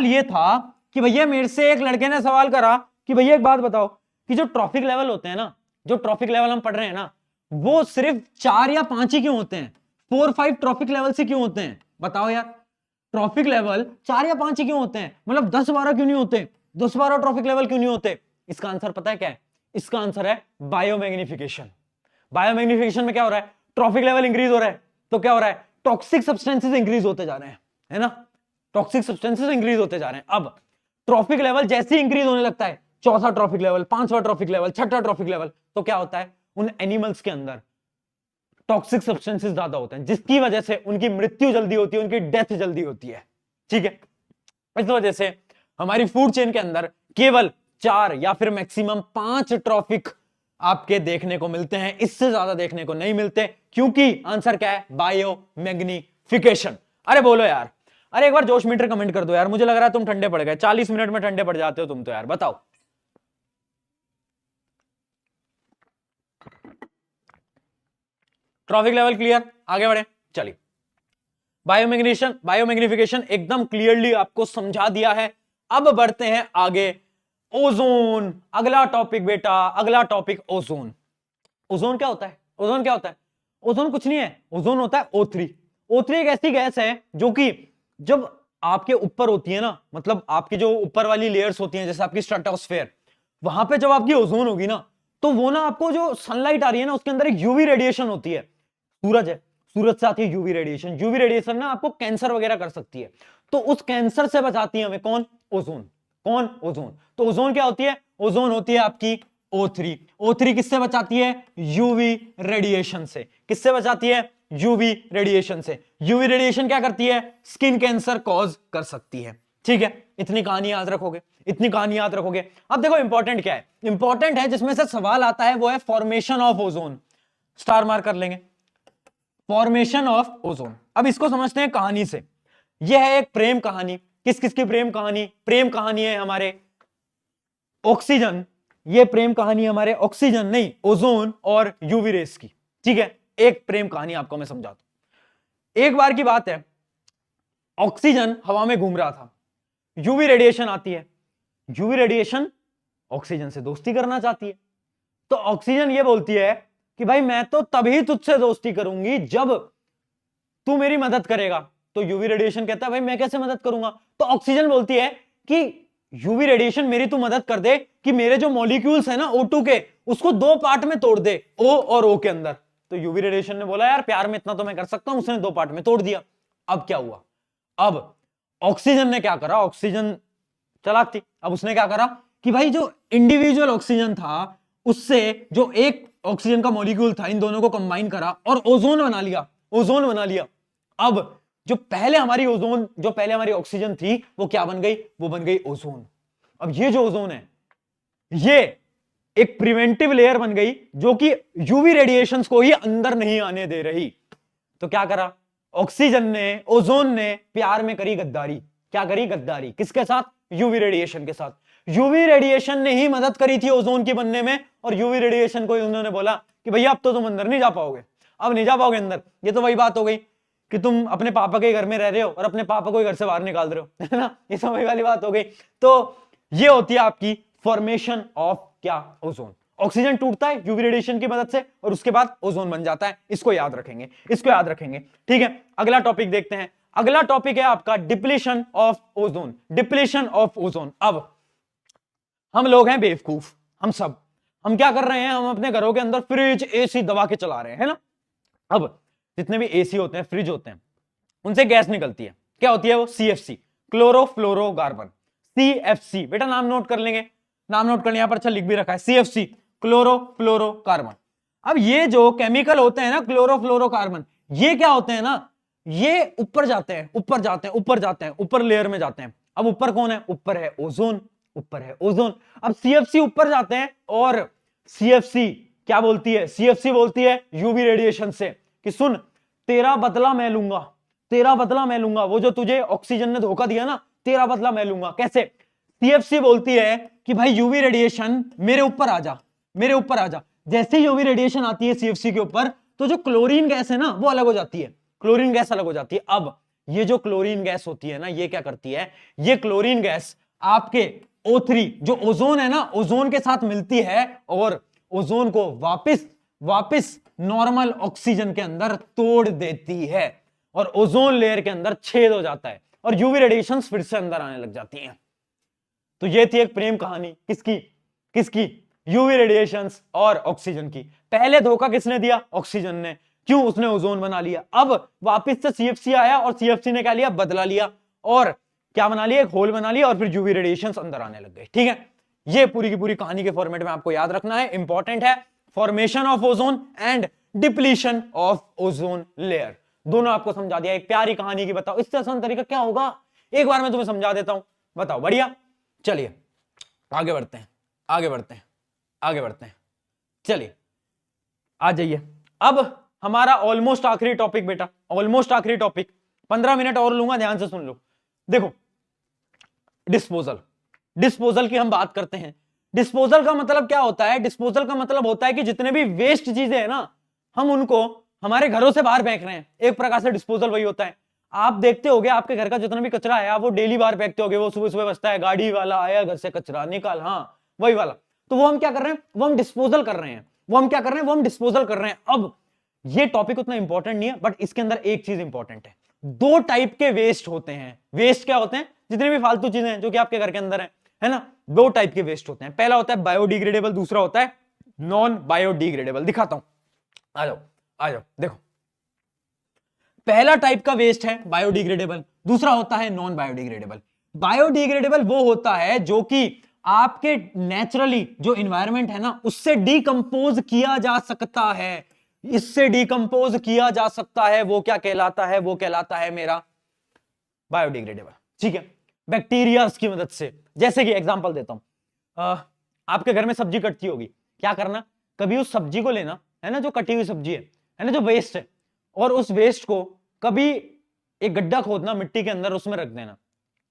ये था कि भैया मेरे से एक लड़के ने सवाल करा कि भैया एक बात बताओ कि जो ट्रॉफिक लेवल होते हैं ना, जो ट्रॉफिक लेवल हम पढ़ रहे हैं ना, वो सिर्फ 4 या 5 ही क्यों होते हैं, 4-5 ट्रॉफिक लेवल से क्यों होते हैं, बताओ यार। ट्रॉफिक लेवल 4 या 5 ही क्यों होते हैं, मतलब 10-12 क्यों नहीं होते, 10-12 ट्रॉफिक लेवल क्यों नहीं होते? इसका आंसर पता है क्या है? इसका आंसर है बायोमैग्निफिकेशन। बायोमैग्निफिकेशन में क्या हो रहा है, ट्रॉफिक लेवल इंक्रीज हो रहा है, तो क्या हो रहा है, टॉक्सिक सब्सटेंसेस इंक्रीज होते जा रहे हैं, है ना, टॉक्सिक सब्सटेंसेस इंक्रीज होते जा रहे हैं। अब ट्रॉफिक लेवल जैसे ही इंक्रीज होने लगता है, चौथा ट्रॉफिक लेवल, 5वां ट्रॉफिक लेवल, 6ठा ट्रॉफिक लेवल, तो क्या होता है, उन एनिमल्स के अंदर टॉक्सिक सब्सटेंसेस ज्यादा होते हैं, जिसकी वजह से उनकी मृत्यु जल्दी होती है, उनकी डेथ जल्दी होती है, ठीक है। इस वजह से हमारी फूड चेन के अंदर केवल 4 या फिर मैक्सिमम 5 ट्रॉफिक आपके देखने को मिलते हैं, इससे ज्यादा देखने को नहीं मिलते, क्योंकि आंसर क्या है, बायोमैग्निफिकेशन। अरे बोलो यार, अरे एक बार जोश मीटर कमेंट कर दो यार, मुझे लग रहा है तुम ठंडे पड़ गए, 40 मिनट में ठंडे पड़ जाते हो तुम तो यार, बताओ। ट्रॉफिक लेवल क्लियर, आगे बढ़े, चलिए। बायोमैग्निफिकेशन एकदम क्लियरली आपको समझा दिया है। अब बढ़ते हैं आगे, ओजोन, अगला टॉपिक बेटा, अगला टॉपिक ओजोन। ओजोन क्या होता है, ओजोन क्या होता है, ओजोन कुछ नहीं है, ओजोन होता है O3। O3 एक ऐसी गैस है जो कि जब आपके ऊपर होती है ना, मतलब आपकी जो ऊपर वाली लेयर्स होती हैं, जैसे आपकी स्ट्रेटोस्फेयर, वहां पे जब आपकी ओजोन होगी ना, तो वो ना आपको जो सनलाइट आ रही है ना, उसके अंदर एक यूवी रेडिएशन होती है, सूरज है, सूरज से आती है यूवी रेडिएशन, यूवी रेडिएशन ना आपको कैंसर वगैरह कर सकती है, तो उस कैंसर से बचाती है हमें कौन, ओजोन। कौन, ओजोन। तो ओजोन क्या होती है, ओजोन होती है आपकी O3। O3 किससे बचाती है, यूवी रेडिएशन से। किससे बचाती है, यूवी रेडिएशन से। यूवी रेडिएशन क्या करती है, स्किन कैंसर कॉज कर सकती है, ठीक है। इतनी कहानी याद रखोगे, इतनी कहानी याद रखोगे। अब देखो इंपॉर्टेंट क्या है, इंपॉर्टेंट है जिसमें से सवाल आता है वो है formation of ozone. Star mark कर लेंगे, फॉर्मेशन ऑफ ओजोन। अब इसको समझते हैं कहानी से। यह है एक प्रेम कहानी, किस किस की प्रेम कहानी, प्रेम कहानी है हमारे ऑक्सीजन, ये प्रेम कहानी हमारे ऑक्सीजन नहीं, ओजोन और यूवी रेस की, ठीक है। एक प्रेम कहानी आपको मैं समझाता हूं। एक बार की बात है, ऑक्सीजन हवा में घूम रहा था, यूवी रेडिएशन आती है, यूवी रेडिएशन ऑक्सीजन से दोस्ती करना चाहती है, तो ऑक्सीजन ये बोलती है कि भाई मैं तो तभी तुझसे दोस्ती करूंगी जब तू मेरी मदद करेगा। तो यूवी रेडिएशन कहता है भाई मैं कैसे मदद करूंगा, तो ऑक्सीजन बोलती है कि यूवी रेडिएशन मेरी तू मदद कर दे कि मेरे जो मॉलिक्यूल्स है ना O2 के, उसको 2 पार्ट में तोड़ दे, O और O के अंदर। तो यूवी रेडिएशन ने बोला यार प्यार में इतना तो मैं कर सकता हूं, उसने 2 पार्ट में तोड़ दिया। अब क्या हुआ, अब ऑक्सीजन ने क्या करा, ऑक्सीजन चालाक थी, अब उसने क्या करा कि भाई जो इंडिविजुअल ऑक्सीजन था उससे जो एक ऑक्सीजन का मॉलिक्यूल था, इन दोनों को कंबाइन करा और ओजोन बना लिया, ओजोन बना लिया। अब जो पहले हमारी ओजोन, जो पहले हमारी ऑक्सीजन थी, वो क्या बन गई, वो बन गई ओजोन। अब ये जो ओजोन है, ये एक प्रिवेंटिव लेयर बन गई जो कि यूवी रेडिएशंस को ही अंदर नहीं आने दे रही। तो क्या करा ऑक्सीजन ने, ओजोन ने प्यार में करी गद्दारी। क्या करी, गद्दारी किसके साथ, यूवी रेडिएशन के साथ। यूवी रेडिएशन ने ही मदद करी थी ओजोन की बनने में, और यूवी रेडिएशन को उन्होंने बोला कि भैया अब तो तुम अंदर नहीं जा पाओगे, अब नहीं जा पाओगे अंदर। ये तो वही बात हो गई कि तुम अपने पापा के घर में रह रहे हो और अपने पापा को घर से बाहर निकाल रहे हो, है ना, ये तो वही वाली बात हो गई। तो ये होती है आपकी फॉर्मेशन ऑफ क्या, ओजोन। ऑक्सीजन टूटता है यूवी रेडिएशन की मदद से और उसके बाद ओजोन बन जाता है। इसको याद रखेंगे, इसको याद रखेंगे, ठीक है। अगला टॉपिक देखते हैं, अगला टॉपिक है आपका depletion of ozone. Depletion of ozone. अब हम लोग हैं बेवकूफ, हम क्या कर रहे हैं, हम अपने घरों के अंदर फ्रिज एसी दबा के चला रहे हैं, है ना। अब जितने भी एसी होते हैं, फ्रिज होते हैं, उनसे गैस निकलती है, क्या होती है वो? CFC, chlorofluorocarbon. CFC, बेटा नाम नोट कर लेंगे, नाम नोट कर लें, यहां पर अच्छा लिख भी रखा है, CFC, क्लोरोफ्लोरोकार्बन। अब ये जो केमिकल होते हैं ना क्लोरोफ्लोरोकार्बन, ये क्या होते हैं ना, ये ऊपर जाते हैं, ऊपर जाते हैं, ऊपर जाते हैं, ऊपर लेयर में जाते हैं। अब ऊपर कौन है? ऊपर है ओजोन, ऊपर है ओजोन। अब CFC ऊपर जाते हैं और CFC क्या बोलती है? CFC बोलती है यूवी रेडिएशन से कि सुन, तेरा बदला मैं लूंगा, तेरा बदला मैं लूंगा। वो जो तुझे ऑक्सीजन ने धोखा दिया ना, तेरा बदला मैं लूंगा। कैसे? CFC बोलती है कि भाई यूवी रेडिएशन मेरे ऊपर आ जा, मेरे ऊपर आ जा। जैसे यूवी रेडिएशन आती है CFC के ऊपर, तो जो क्लोरीन गैस है ना वो अलग हो जाती है, क्लोरीन गैस अलग हो जाती है। अब ये जो क्लोरीन गैस होती है ना, ये क्या करती है? ये क्लोरीन गैस आपके O3 जो ओजोन है ना, ओजोन के साथ मिलती है और ओजोन को वापस नॉर्मल ऑक्सीजन के अंदर तोड़ देती है और ओजोन लेयर के अंदर छेद हो जाता है और यूवी रेडिएशन फिर से अंदर आने लग जाती हैं। तो ये थी एक प्रेम कहानी, किसकी? यूवी रेडिएशंस और ऑक्सीजन की। पहले धोखा किसने दिया? ऑक्सीजन ने। क्यों? उसने ओजोन बना लिया। अब वापस से CFC आया और CFC ने क्या लिया? बदला लिया और क्या बना लिया? एक होल बना लिया और फिर यूवी रेडिएशंस अंदर आने लग गए। ठीक है, ये पूरी की पूरी कहानी के फॉर्मेट में आपको याद रखना है, इंपॉर्टेंट है। Formation of ozone and depletion of ozone layer, दोनों आपको समझा दिया एक प्यारी कहानी की। बताओ इससे आसान तरीका क्या होगा? एक बार मैं तुम्हें समझा देता हूं, बताओ। बढ़िया, चलिए आगे बढ़ते हैं, आगे बढ़ते हैं, आगे बढ़ते हैं। चलिए आ जाइए। अब हमारा ऑलमोस्ट आखिरी टॉपिक बेटा, ऑलमोस्ट आखिरी टॉपिक, 15 मिनट और लूंगा, ध्यान से सुन लो। देखो, डिस्पोजल, डिस्पोजल की हम बात करते हैं। डिस्पोजल का मतलब क्या होता है? डिस्पोजल का मतलब होता है कि जितने भी वेस्ट चीजें हैं ना, हम उनको हमारे घरों से बाहर फेंक रहे हैं। एक प्रकार से डिस्पोजल वही होता है। आप देखते होगे आपके घर का जितना भी कचरा है, आप वो डेली बाहर फेंकते होगे। वो सुबह सुबह बचता है, गाड़ी वाला आया, घर से कचरा निकाल, हाँ वही वाला। तो वो हम क्या कर रहे हैं? वो हम डिस्पोजल कर रहे हैं। वो हम क्या कर रहे हैं? वो हम डिस्पोजल कर रहे हैं। अब ये टॉपिक उतना इंपॉर्टेंट नहीं है, बट इसके अंदर एक चीज इंपॉर्टेंट है। दो टाइप के वेस्ट होते हैं। वेस्ट क्या होते हैं? जितनी भी फालतू चीजें हैं जो कि आपके घर के अंदर है ना, दो टाइप के वेस्ट होते हैं। पहला होता है बायोडिग्रेडेबल, दूसरा होता है नॉन बायोडिग्रेडेबल। दिखाता हूं, आ जाओ आ जाओ। देखो, पहला टाइप का वेस्ट है बायोडिग्रेडेबल, दूसरा होता है नॉन बायोडिग्रेडेबल। बायोडिग्रेडेबल वो होता है जो कि आपके नेचुरली जो इन्वायरमेंट है ना, उससे डिकंपोज किया जा सकता है, इससे डिकंपोज किया जा सकता है। वो क्या कहलाता है? वो कहलाता है मेरा बायोडिग्रेडेबल। ठीक है, बैक्टीरिया की मदद से। जैसे कि एग्जांपल देता हूं, आपके घर में सब्जी कटती होगी, क्या करना? कभी उस सब्जी को लेना, है ना, जो कटी हुई सब्जी है ना, जो वेस्ट है, और उस वेस्ट को कभी एक गड्ढा खोदना मिट्टी के अंदर, उसमें रख देना।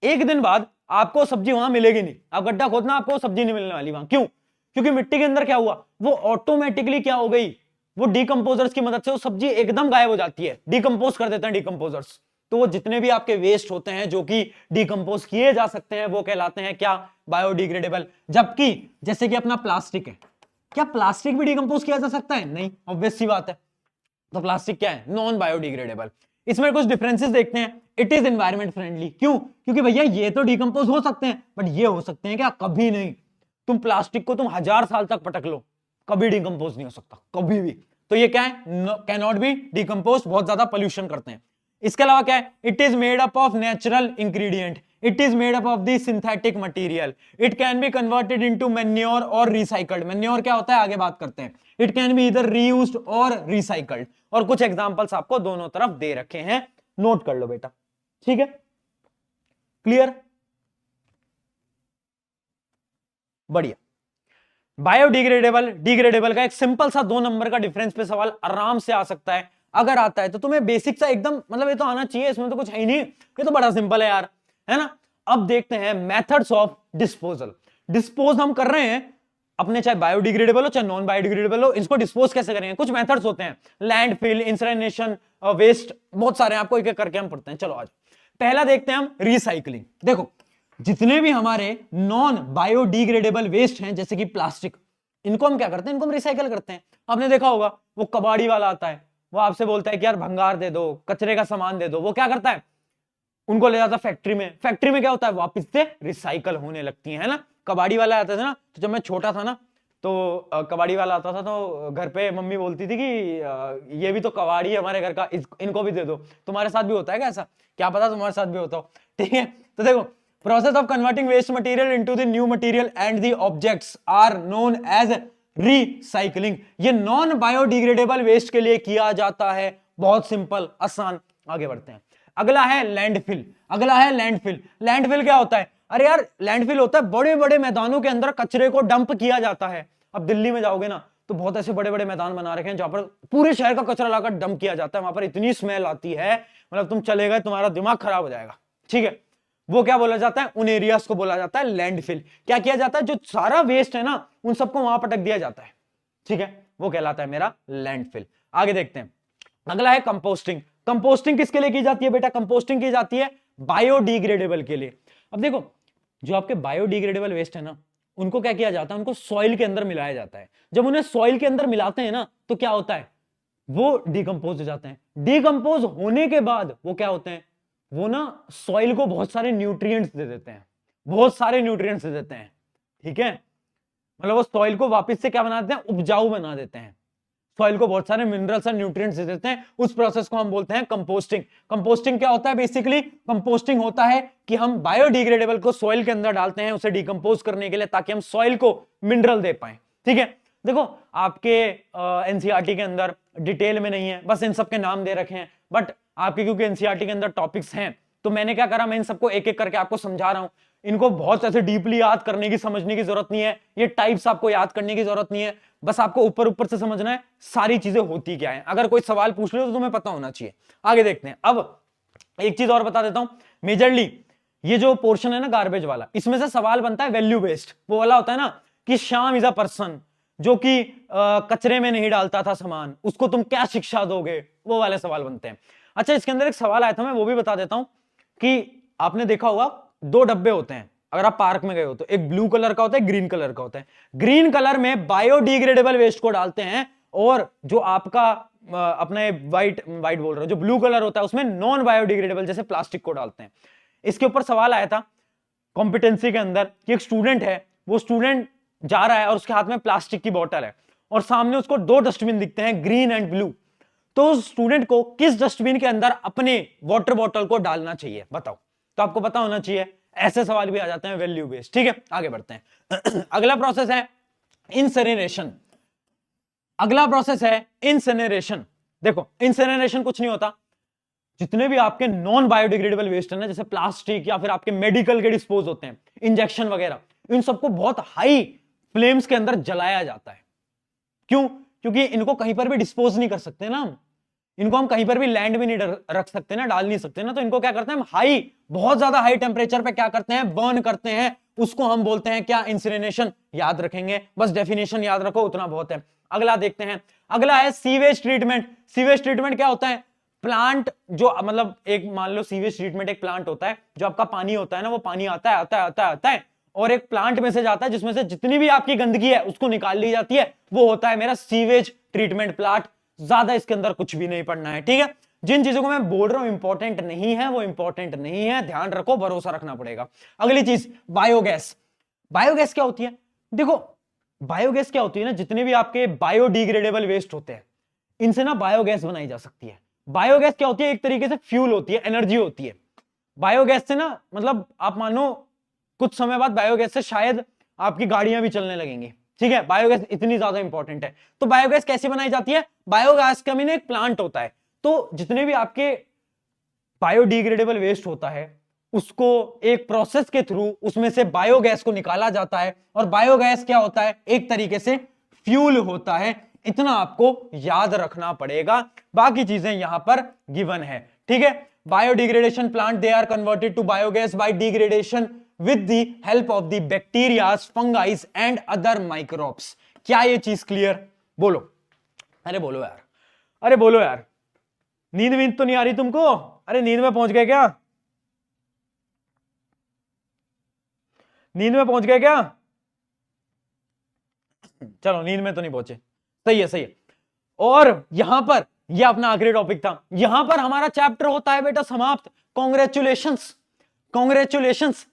एक दिन बाद आपको सब्जी वहां मिलेगी नहीं। आप गड्ढा खोदना, आपको सब्जी नहीं मिलने वाली वहां। क्यों? क्योंकि मिट्टी के अंदर क्या हुआ? वो ऑटोमेटिकली क्या हो गई? वो डिकंपोजर्स की मदद से वो सब्जी एकदम गायब हो जाती है, डिकंपोज कर देते हैं डिकंपोजर्स। तो वो जितने भी आपके वेस्ट होते हैं जो कि डिकंपोज किए जा सकते हैं, वो कहलाते हैं क्या? बायोडिग्रेडेबल। जबकि जैसे कि अपना प्लास्टिक है, क्या प्लास्टिक भी डिकंपोज किया जा सकता है? नहीं, ऑब्वियस सी बात है। तो प्लास्टिक क्या है? Non biodegradable. इसमें कुछ डिफरेंसेस देखते हैं। It is environment friendly. क्यों? क्योंकि भैया ये तो डिकंपोज हो सकते हैं, बट ये हो सकते हैं क्या? कभी नहीं। तुम प्लास्टिक को तुम 1000 साल तक पटक लो, कभी डिकंपोज नहीं हो सकता, कभी भी। तो ये क्या है? कैन नॉट बी डिकंपोज, बहुत ज्यादा पोल्यूशन करते हैं। इसके अलावा क्या है? It is made up of natural ingredient, it is made up of the synthetic material, it can be converted into manure और रिसाइकल्ड। मैन्योर क्या होता है? आगे बात करते हैं। इट कैन बी इधर रीयूज्ड और रिसाइकल्ड। और कुछ एग्जांपल्स आपको दोनों तरफ दे रखे हैं, नोट कर लो बेटा। ठीक है, क्लियर? बढ़िया। बायोडिग्रेडेबल, डिग्रेडेबल का एक सिंपल सा 2 नंबर का डिफरेंस पे सवाल आराम से आ सकता है। अगर आता है तो तुम्हें बेसिक सा एकदम, मतलब ये तो आना चाहिए, इसमें तो कुछ है ही नहीं, ये तो बड़ा सिंपल है यार, है ना। अब देखते हैं मेथड्स ऑफ डिस्पोजल। डिस्पोज हम कर रहे हैं अपने, चाहे बायोडिग्रेडेबल हो चाहे नॉन बायोडिग्रेडेबल हो, इसको डिस्पोज कैसे करेंगे? कुछ मेथड्स होते हैं, लैंडफिल, इंसिनरेशन, वेस्ट, बहुत सारे आपको एक एक करके हम पढ़ते हैं। चलो आज पहला देखते हैं हम, रिसाइकलिंग। देखो, जितने भी हमारे नॉन बायोडिग्रेडेबल वेस्ट हैं, जैसे कि प्लास्टिक, इनको हम क्या करते हैं? इनको हम रिसाइकल करते हैं। आपने देखा होगा वो कबाड़ी वाला आता है, वो आपसे बोलता है कि यार भंगार दे दो, कचरे का सामान दे दो। वो क्या करता है? उनको ले जाता फैक्ट्री में, फैक्ट्री में क्या होता है, वापस से रिसाइकल होने लगती है ना। कबाड़ी वाला आता था ना, तो जब मैं छोटा था ना, तो कबाड़ी वाला आता था तो घर पे मम्मी बोलती थी कि ये भी तो कबाड़ी है हमारे घर का, इनको भी दे दो। तुम्हारे साथ भी होता है क्या ऐसा? क्या पता तुम्हारे साथ भी होता हो, ठीक है। तो देखो, process of converting waste material into the new material and the objects are known as recycling. ये नॉन बायोडिग्रेडेबल वेस्ट के लिए किया जाता है। बहुत सिंपल, आसान। आगे बढ़ते हैं। अगला है लैंडफिल। अगला है लैंडफिल। लैंडफिल क्या होता है? अरे यार, लैंडफिल होता है बड़े बड़े मैदानों के अंदर कचरे को डंप किया जाता है। अब दिल्ली में जाओगे ना, तो बहुत ऐसे बड़े बड़े मैदान बना रखे हैं जहां पर पूरे शहर का कचरा लाकर डंप किया जाता है। वहां पर इतनी स्मेल आती है, मतलब तुम चले गए, तुम्हारा दिमाग खराब हो जाएगा, ठीक है। वो क्या बोला जाता है? उन एरियाज को बोला जाता है लैंडफिल। क्या किया जाता है? जो सारा वेस्ट है ना, उन सबको वहां पटक दिया जाता है, ठीक है। वो कहलाता है मेरा लैंडफिल। आगे देखते हैं। अगला है कंपोस्टिंग। कंपोस्टिंग किसके लिए की जाती है बेटा? कंपोस्टिंग की जाती है बायोडिग्रेडेबल के लिए। अब देखो, जो आपके बायोडिग्रेडेबल वेस्ट है ना, उनको क्या किया जाता है? उनको सॉइल के अंदर मिलाया जाता है। जब उन्हें सॉइल के अंदर मिलाते हैं ना, तो क्या होता है? वो डिकम्पोज हो जाते हैं। डिकम्पोज होने के बाद वो क्या होते हैं? वो ना सॉइल को बहुत सारे न्यूट्रिएंट्स दे देते हैं, बहुत सारे न्यूट्रिएंट्स दे देते हैं, ठीक है। मतलब वो सॉइल को वापस से क्या बना देते हैं? उपजाऊ बना देते हैं। सॉइल को बहुत सारे मिनरल्स और न्यूट्रिएंट्स दे देते हैं। उस प्रोसेस को हम बोलते हैं कंपोस्टिंग। कंपोस्टिंग क्या होता है? बेसिकली कंपोस्टिंग होता है कि हम बायोडिग्रेडेबल को सॉइल के अंदर डालते हैं उसे डिकम्पोज करने के लिए, ताकि हम सॉइल को मिनरल दे पाए, ठीक है। देखो, आपके एनसीईआरटी के अंदर डिटेल में नहीं है, बस इन सबके नाम दे रखे हैं, बट आपके क्योंकि एनसीईआरटी के अंदर टॉपिक्स हैं, तो मैंने क्या करा, मैं इन सबको एक एक करके आपको समझा रहा हूं। इनको बहुत ऐसे डीपली याद करने की, समझने की जरूरत नहीं है। ये टाइप्स आपको याद करने की जरूरत नहीं है, बस आपको ऊपर ऊपर से समझना है सारी चीजें होती क्या है। अगर कोई सवाल पूछ ले तो तुम्हें पता होना चाहिए। आगे देखते हैं। अब एक चीज और बता देता हूं, मेजरली ये जो पोर्शन है ना गार्बेज वाला, इसमें से सवाल बनता है वैल्यू बेस्ड। वो वाला होता है ना कि श्याम इज अ पर्सन जो कि कचरे में नहीं डालता था सामान, उसको तुम क्या शिक्षा दोगे, वो वाले सवाल बनते हैं। अच्छा, इसके अंदर एक सवाल आया था, मैं वो भी बता देता हूं कि आपने देखा होगा दो डब्बे होते हैं, अगर आप पार्क में गए हो तो, एक ब्लू कलर का होता है, ग्रीन कलर का होता है। ग्रीन कलर में बायोडिग्रेडेबल वेस्ट को डालते हैं, और जो आपका अपना व्हाइट बोल रहा हूं, जो ब्लू कलर होता है उसमें नॉन बायोडिग्रेडेबल जैसे प्लास्टिक को डालते हैं। इसके ऊपर सवाल आया था कॉम्पिटेंसी के अंदर कि एक स्टूडेंट है, वो स्टूडेंट जा रहा है और उसके हाथ में प्लास्टिक की बोतल है, और सामने उसको दो डस्टबिन दिखते हैं, ग्रीन एंड ब्लू। तो स्टूडेंट को किस डस्टबिन के अंदर अपने वाटर बॉटल को डालना चाहिए, बताओ। तो आपको पता होना चाहिए। ऐसे सवाल भी आ जाते हैं वैल्यू बेस्ड, ठीक है। आगे बढ़ते हैं। अगला प्रोसेस है इंसिनरेशन। अगला प्रोसेस है इंसिनरेशन। देखो, इंसिनरेशन कुछ नहीं होता, जितने भी आपके नॉन बायोडिग्रेडेबल वेस्ट है ना, जैसे प्लास्टिक या फिर आपके मेडिकल के डिस्पोज होते हैं, इंजेक्शन वगैरह, इन सबको बहुत हाई फ्लेम्स के अंदर जलाया जाता है। क्यों? क्योंकि इनको कहीं पर भी डिस्पोज नहीं कर सकते ना हम, इनको हम कहीं पर भी लैंड में नहीं रख सकते ना, डाल नहीं सकते ना। तो इनको क्या करते हैं हम, हाई, बहुत ज्यादा हाई टेम्परेचर पे क्या करते हैं, बर्न करते हैं। उसको हम बोलते हैं क्या? इंसिनरेशन। याद रखेंगे, बस डेफिनेशन याद रखो, उतना बहुत है। अगला देखते हैं। अगला है सीवेज ट्रीटमेंट। सीवेज ट्रीटमेंट क्या होता है? प्लांट जो, मतलब एक मान लो सीवेज ट्रीटमेंट एक प्लांट होता है, जो आपका पानी होता है ना, वो पानी आता है आता है आता है आता है, और एक प्लांट में से जाता है जिसमें से जितनी भी आपकी गंदगी है उसको निकाल ली जाती है, वो होता है मेरा सीवेज ट्रीटमेंट प्लांट। ज्यादा इसके अंदर कुछ भी नहीं पढ़ना है, ठीक है। जिन चीजों को मैं बोल रहा हूं इंपॉर्टेंट नहीं है, वो इंपॉर्टेंट नहीं है, ध्यान रखो, भरोसा रखना पड़ेगा। अगली चीज, बायोगैस। बायोगैस क्या होती है? देखो, बायोगैस क्या होती है ना, जितने भी आपके बायोडिग्रेडेबल वेस्ट होते हैं, इनसे ना बायोगैस बनाई जा सकती है। बायोगैस क्या होती है? एक तरीके से फ्यूल होती है, एनर्जी होती है। बायोगैस से ना, मतलब आप मानो कुछ समय बाद बायोगैस से शायद आपकी गाड़ियां भी चलने लगेंगी, ठीक है। बायोगैस इतनी ज्यादा इंपॉर्टेंट है। तो बायोगैस कैसे बनाई जाती है? बायोगैस का मीन एक प्लांट होता है, तो जितने भी आपके बायोडिग्रेडेबल वेस्ट होता है, उसको एक प्रोसेस के थ्रू उसमें से बायोगैस को निकाला जाता है, और बायोगैस क्या होता है? एक तरीके से फ्यूल होता है। इतना आपको याद रखना पड़ेगा, बाकी चीजें यहां पर गिवन है, ठीक है। Biodegradation plant, they are converted to biogas by degradation with the help of the bacteria, fungi and other microbes। क्या ये चीज क्लियर? बोलो, अरे बोलो यार, अरे बोलो यार। नींद वींद तो नहीं आ रही तुमको? अरे नींद में पहुंच गए क्या? नींद में पहुंच गए क्या? चलो, नींद में तो नहीं पहुंचे, सही है, सही है। और यहां पर यह अपना आखिरी टॉपिक था, यहां पर हमारा चैप्टर होता है बेटा समाप्त। Congratulations, congratulations.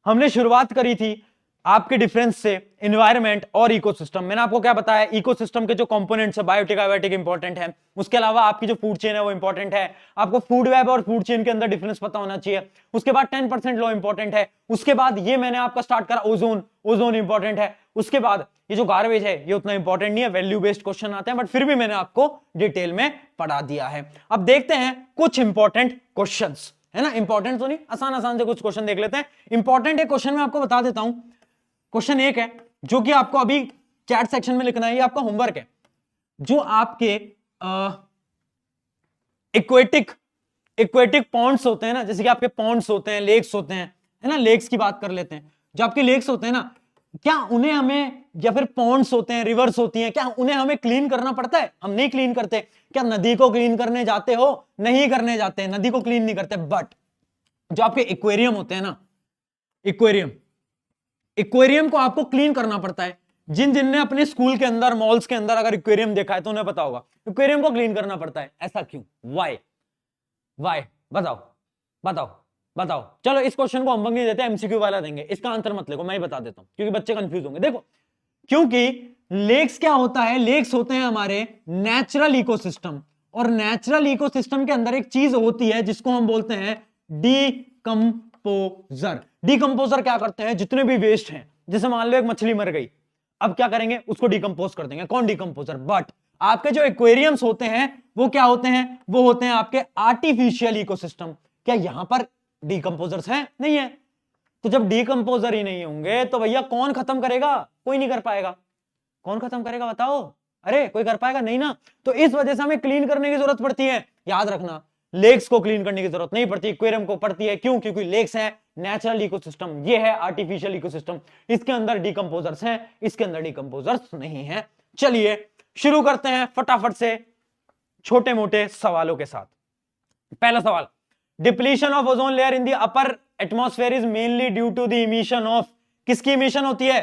हमने शुरुआत करी थी आपके डिफरेंस से एनवायरनमेंट और इकोसिस्टम। मैंने आपको क्या बताया, इकोसिस्टम के जो कंपोनेंट्स है बायोटिक बायोटिक इंपॉर्टेंट है, उसके अलावा आपकी जो फूड चेन है वो इंपॉर्टेंट है। आपको फूड वेब और फूड चेन के अंदर डिफरेंस पता होना चाहिए। उसके बाद 10% लॉ इंपॉर्टेंट है। उसके बाद ये मैंने आपका स्टार्ट करा ओजोन, ओजोन इंपॉर्टेंट है। उसके बाद ये जो गार्बेज है ये उतना इंपॉर्टेंट नहीं है, वैल्यू बेस्ड क्वेश्चन आते हैं, बट फिर भी मैंने आपको डिटेल में पढ़ा दिया है। अब देखते हैं कुछ इंपॉर्टेंट क्वेश्चंस, है ना। इंपॉर्टेंट तो नहीं, आसान आसान से कुछ क्वेश्चन देख लेते हैं। इंपॉर्टेंट एक क्वेश्चन में आपको बता देता हूं। क्वेश्चन एक है जो कि आपको अभी चैट सेक्शन में लिखना है, ये आपका होमवर्क है। जो आपके इक्वेटिक पॉन्ड्स होते हैं ना, जैसे कि आपके पॉन्ड्स होते हैं, लेक्स होते हैं, है ना। लेक्स की बात कर लेते हैं। जो आपके लेक्स होते हैं ना, क्या उन्हें हमें, या फिर पॉन्ड्स होते हैं, रिवर्स होती हैं, क्या उन्हें हमें क्लीन करना पड़ता है? हम नहीं क्लीन करते। क्या नदी को क्लीन करने जाते हो? नहीं करने जाते, नदी को क्लीन नहीं करते। बट जो आपके एक्वेरियम होते हैं ना, एक्वेरियम को आपको क्लीन करना पड़ता है। जिनने अपने स्कूल के अंदर, मॉल्स के अंदर अगर एक्वेरियम देखा है तो उन्हें पता होगा एक्वेरियम को क्लीन करना पड़ता है। ऐसा क्यों? वाई बताओ बताओ बताओ। चलो इस क्वेश्चन को हम नहीं देते, एमसीक्यू वाला देंगे। इसका आंसर मत लिखो, मैं ही बता देता हूं क्योंकि बच्चे कंफ्यूज होंगे। देखो, क्योंकि लेक्स क्या होता है, लेक्स होते हैं हमारे नेचुरल इकोसिस्टम, और नेचुरल इकोसिस्टम के अंदर एक चीज होती है जिसको हम बोलते हैं डीकंपोजर। डीकंपोजर क्या करते हैं, जितने भी वेस्ट हैं, जैसे मान लो एक मछली मर गई, अब क्या करेंगे, उसको डिकंपोज कर देंगे। कौन? डिकंपोजर। बट आपके जो एक्वेरियम्स होते हैं वो क्या होते हैं, वो होते हैं आपके आर्टिफिशियल इकोसिस्टम। क्या यहां पर डिकंपोजर्स हैं? नहीं है। तो जब डिकंपोजर ही नहीं होंगे तो भैया कौन खत्म करेगा? कोई नहीं कर पाएगा। कौन खत्म करेगा बताओ? अरे कोई कर पाएगा नहीं ना। तो इस वजह से हमें क्लीन करने की जरूरत पड़ती है। याद रखना, लेक्स को क्लीन करने की जरूरत नहीं पड़ती, एक्वेरियम को पड़ती है। क्यों? क्योंकि लेक्स है नेचुरल इकोसिस्टम, ये है आर्टिफिशियल इकोसिस्टम। इसके अंदर डिकंपोजर्स हैं, इसके अंदर डिकंपोजर्स नहीं है। चलिए शुरू करते हैं फटाफट से छोटे मोटे सवालों के साथ। पहला सवाल, depletion of ozone layer in the upper atmosphere is mainly due to the emission of, किसकी इमिशन होती है?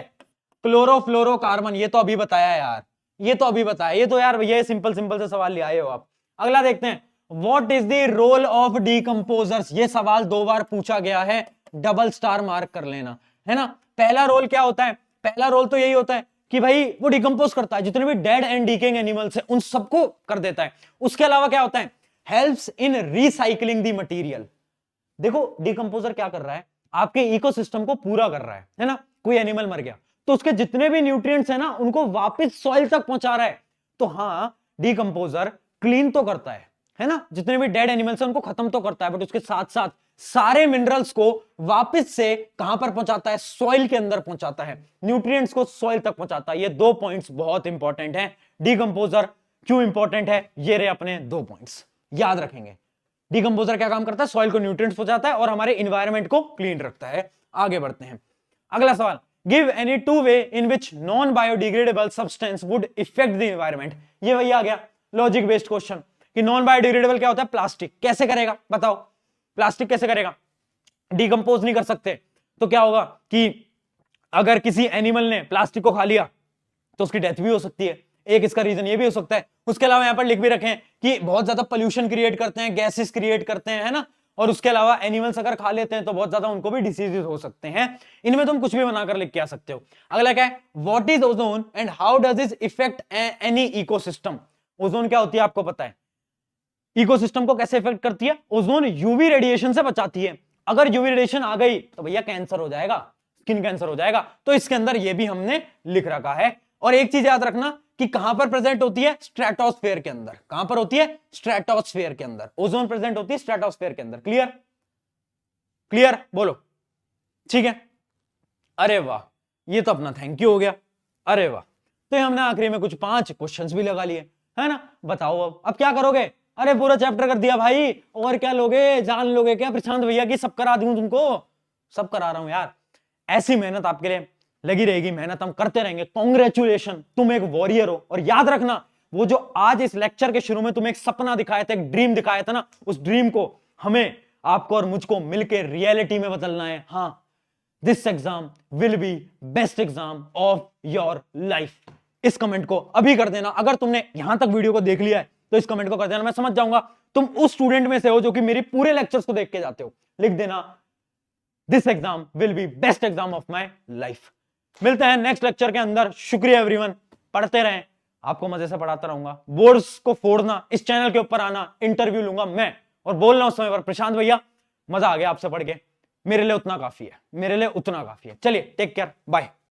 क्लोरोफ्लोरोकार्बन। ये तो अभी बताया यार, ये तो अभी बताया, ये तो यार भैया सिंपल सिंपल से सवाल ले आए हो आप। अगला देखते हैं, what is the role of decomposers. ये सवाल 2 बार पूछा गया है, डबल स्टार मार्क कर लेना, है ना। पहला रोल क्या होता है? पहला रोल तो यही होता है कि भाई वो डिकंपोज करता है, जितने भी डेड एंड डीकेइंग एनिमल्स है उन सबको कर देता है। उसके अलावा क्या होता है? Helps in recycling the material. देखो डिकंपोजर क्या कर रहा है, आपके इकोसिस्टम को पूरा कर रहा है ना। कोई एनिमल मर गया तो उसके जितने भी न्यूट्रिएंट्स है ना उनको वापस सॉइल तक पहुंचा रहा है। तो हाँ, डिकंपोजर क्लीन तो करता है ना, जितने भी डेड एनिमल्स हैं उनको खत्म तो करता है, बट उसके साथ साथ सारे मिनरल्स को वापस से कहां पर पहुंचाता है? सॉइल के अंदर पहुंचाता है, न्यूट्रिएंट्स को सॉइल तक पहुंचाता है। ये 2 पॉइंट्स बहुत इंपॉर्टेंट हैं। डिकंपोजर क्यों इंपॉर्टेंट है, ये रहे अपने 2 पॉइंट्स, याद रखेंगे। डिकंपोजर क्या काम करता है? सॉइल को न्यूट्रिएंट्स पहुंचाता है और हमारे एनवायरनमेंट को क्लीन रखता है। आगे बढ़ते हैं, अगला सवाल, give any 2 way in which non biodegradable substance would effect the environment. ये वही आ गया लॉजिक बेस्ड क्वेश्चन कि नॉन बायोडिग्रेडेबल क्या होता है? प्लास्टिक। कैसे करेगा बताओ? प्लास्टिक कैसे करेगा? डिकंपोज नहीं कर सकते तो क्या होगा कि अगर किसी एनिमल ने प्लास्टिक को खा लिया तो उसकी डेथ भी हो सकती है। एक इसका रीजन ये भी हो सकता है। उसके अलावा यहां पर लिख भी रखें कि बहुत ज्यादा पोल्यूशन क्रिएट करते हैं, गैसेस क्रिएट करते हैं, है ना। और उसके अलावा एनिमल्स अगर खा लेते हैं तो बहुत ज्यादा उनको भी डिसीजेस हो सकते हैं। इनमें तुम कुछ भी बनाकर लिख के आ सकते हो। अगला क्या है? What is ozone and how does it effect any ecosystem. Ozone क्या होती है आपको पता है? इकोसिस्टम को कैसे इफेक्ट करती है? ओजोन यूवी रेडिएशन से बचाती है। अगर यूवी रेडिएशन आ गई तो भैया कैंसर हो जाएगा, स्किन कैंसर हो जाएगा। तो इसके अंदर ये भी हमने लिख रखा है। और एक चीज याद रखना कि कहां पर प्रेजेंट होती है? स्ट्रेटोस्फेयर के अंदर। कहां पर होती है? स्ट्रेटोस्फेयर के अंदर। ओजोन प्रेजेंट होती है स्ट्रेटोस्फेयर के अंदर। क्लियर? क्लियर बोलो, ठीक है। अरे वाह, ये तो अपना थैंक यू हो गया। अरे वाह, तो हमने आखिरी में कुछ 5 क्वेश्चंस भी लगा लिए, है ना। बताओ अब क्या करोगे? अरे पूरा चैप्टर कर दिया भाई, और क्या लोगे? जान लोगे क्या प्रशांत भैया की सब करा दूं तुमको? सब करा रहा हूं यार। ऐसी मेहनत आपके लिए लगी रहेगी, मेहनत हम करते रहेंगे। कॉन्ग्रेचुलेशन, तुम एक वॉरियर हो। और याद रखना, वो जो आज इस लेक्चर के शुरू में तुम्हें एक सपना दिखाया था, एक ड्रीम दिखाया था ना, उस ड्रीम को हमें, आपको और मुझको मिलकर रियलिटी में बदलना है। हाँ, this exam will be best exam of your life. इस कमेंट को अभी कर देना। अगर तुमने यहां तक वीडियो को देख लिया है तो इस कमेंट को कर देना, मैं समझ जाऊंगा तुम उस स्टूडेंट में से हो जो कि मेरी पूरे लेक्चर्स को देख के जाते हो। लिख देना this exam will be best exam of my life. मिलते हैं नेक्स्ट लेक्चर के अंदर। शुक्रिया एवरीवन, पढ़ते रहें, आपको मजे से पढ़ाता रहूंगा। बोर्ड्स को फोड़ना, इस चैनल के ऊपर आना, इंटरव्यू लूंगा मैं और बोलना उस समय पर प्रशांत भैया मजा आ गया आपसे पढ़ के, मेरे लिए उतना काफी है, मेरे लिए उतना काफी है। चलिए टेक केयर, बाय।